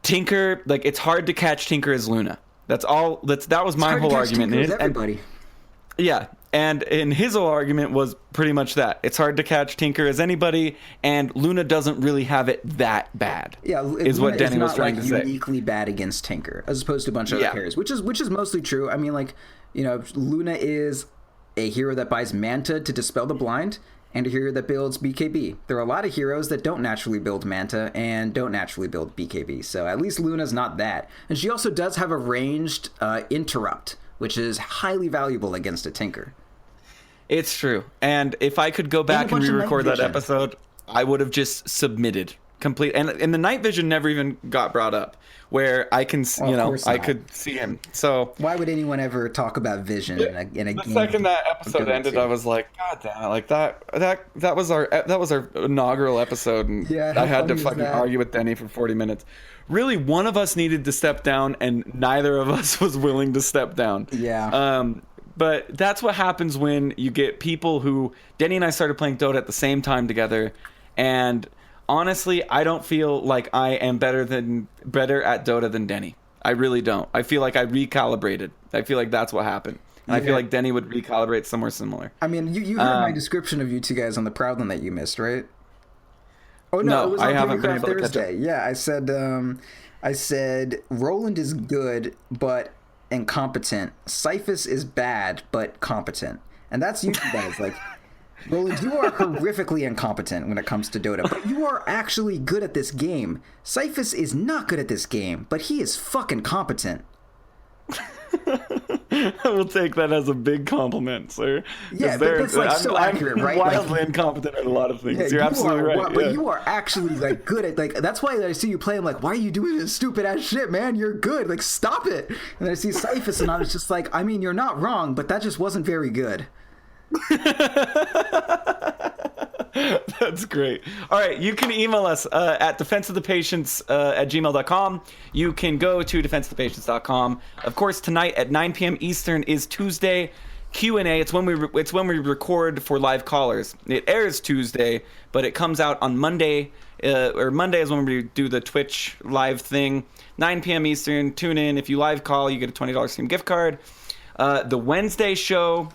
Tinker, like it's hard to catch Tinker as Luna. That was my whole argument. Tinker as everybody. Yeah. And his whole argument was pretty much that. It's hard to catch Tinker as anybody, and Luna doesn't really have it that bad. Yeah, is what Denny was trying to say. Uniquely bad against Tinker, as opposed to a bunch of other carriers, which is mostly true. I mean, like, Luna is a hero that buys Manta to dispel the blind, and a hero that builds BKB. There are a lot of heroes that don't naturally build Manta and don't naturally build BKB, so at least Luna's not that. And she also does have a ranged interrupt, which is highly valuable against a Tinker. It's true. And if I could go back and re-record that episode, I would have just submitted complete. And the night vision never even got brought up, where I can, I could see him. So why would anyone ever talk about vision in a game? The second that episode ended, I was like, God damn it! Like that was our inaugural episode, and I had to fucking argue with Denny for 40 minutes. Really, one of us needed to step down, and neither of us was willing to step down. Yeah. But that's what happens when you get people who... Denny and I started playing Dota at the same time together, and honestly, I don't feel like I am better at Dota than Denny. I really don't. I feel like I recalibrated. I feel like that's what happened. And I feel like Denny would recalibrate somewhere similar. I mean, you heard my description of you two guys on the Proudland that you missed, right? Oh no, it was on Papercraft Thursday. Yeah, I said Roland is good but incompetent. Cyphus is bad but competent, and that's you guys. Like, Roland, you are horrifically incompetent when it comes to Dota, but you are actually good at this game. Cyphus is not good at this game, but he is fucking competent. I will take that as a big compliment, sir. Yeah, but that's like so accurate, right? Wildly incompetent at a lot of things. You're absolutely right. But you are actually like good at that's why I see you play. I'm like, why are you doing this stupid ass shit, man? You're good. Like, stop it. And then I see Cyphus, and I was just like, I mean, you're not wrong, but that just wasn't very good. That's great. All right, you can email us at defenseofthepatients@gmail.com. You can go to defenseofthepatients.com. Of course, tonight at 9 p.m. Eastern is Tuesday Q&A. It's when we record for live callers. It airs Tuesday, but it comes out on Monday or Monday is when we do the Twitch live thing, 9 p.m. Eastern. Tune in. If you live call, you get a $20 Steam gift card. The Wednesday show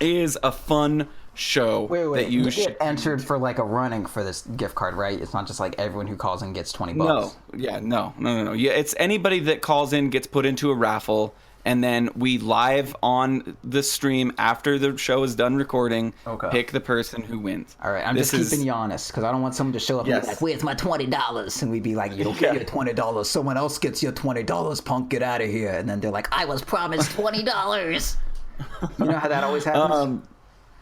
is a fun show. Wait. That you get entered for like a running for this gift card, right? It's not just like everyone who calls in gets $20. No. Yeah, it's anybody that calls in gets put into a raffle. And then we live on the stream after the show is done recording. Okay. Pick the person who wins. All right, I'm just keeping you honest because I don't want someone to show up and be like, "Where's my $20?" And we'd be like, "You don't get your $20. Someone else gets your $20. Punk, get out of here!" And then they're like, "I was promised $20." You know how that always happens.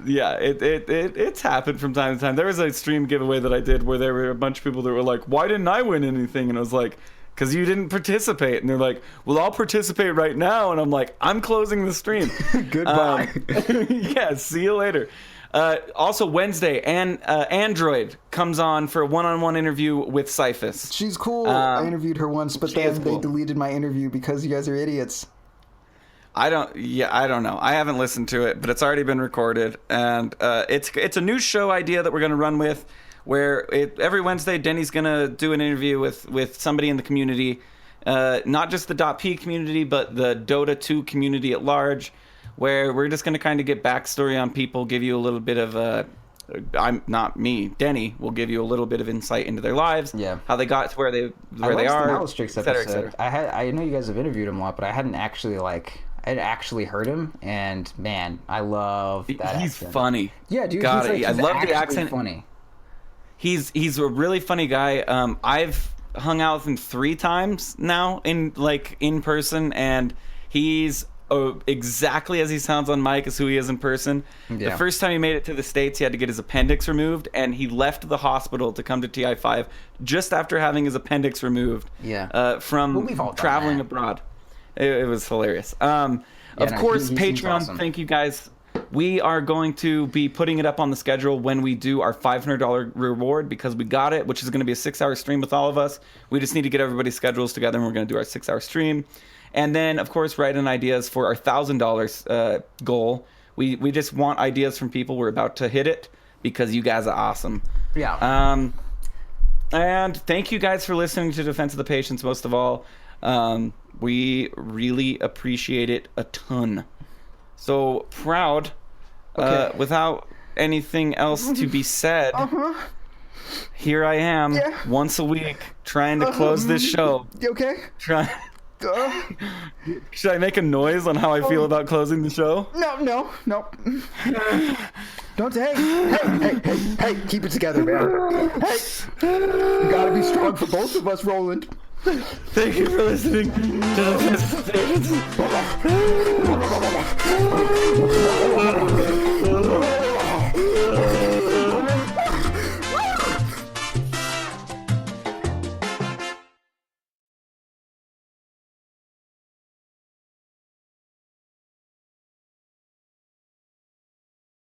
Yeah, it's happened from time to time. There was a stream giveaway that I did where there were a bunch of people that were like, "Why didn't I win anything?" And I was like, because you didn't participate. And they're like, well, I'll participate right now. And I'm like, I'm closing the stream. Goodbye. Yeah, see you later. Also, Wednesday, Android comes on for a one-on-one interview with Cyphus. She's cool. I interviewed her once, but then cool. They deleted my interview because you guys are idiots. I don't know. I haven't listened to it, but it's already been recorded. And it's a new show idea that we're going to run with. Where every Wednesday, Denny's going to do an interview with somebody in the community, not just the .p community, but the Dota 2 community at large, where we're just going to kind of get backstory on people, give you a little bit of Denny will give you a little bit of insight into their lives, how they got to where they are, the Malastrix episode. I know you guys have interviewed him a lot, but I hadn't actually heard him, and man, I love that. He's accent. Funny. Yeah, dude. I love the accent. Funny. He's a really funny guy. I've hung out with him 3 times now in person, and he's exactly as he sounds on mic as who he is in person. Yeah. The first time he made it to the States, he had to get his appendix removed, and he left the hospital to come to TI5 just after having his appendix removed. Yeah. From traveling abroad. It was hilarious. Of course, Patreon. Awesome. Thank you guys. We are going to be putting it up on the schedule when we do our $500 reward because we got it, which is going to be a 6-hour stream with all of us. We just need to get everybody's schedules together, and we're going to do our 6-hour stream. And then, of course, write in ideas for our $1,000 goal. We just want ideas from people. We're about to hit it because you guys are awesome. Yeah. And thank you guys for listening to Defense of the Patients, most of all. We really appreciate it a ton. So, Proud, without anything else to be said, here I am once a week trying to close this show. Okay. Should I make a noise on how I feel about closing the show? No. Don't say, hey, keep it together, man. Hey, you gotta be strong for both of us, Roland. Thank you for listening to the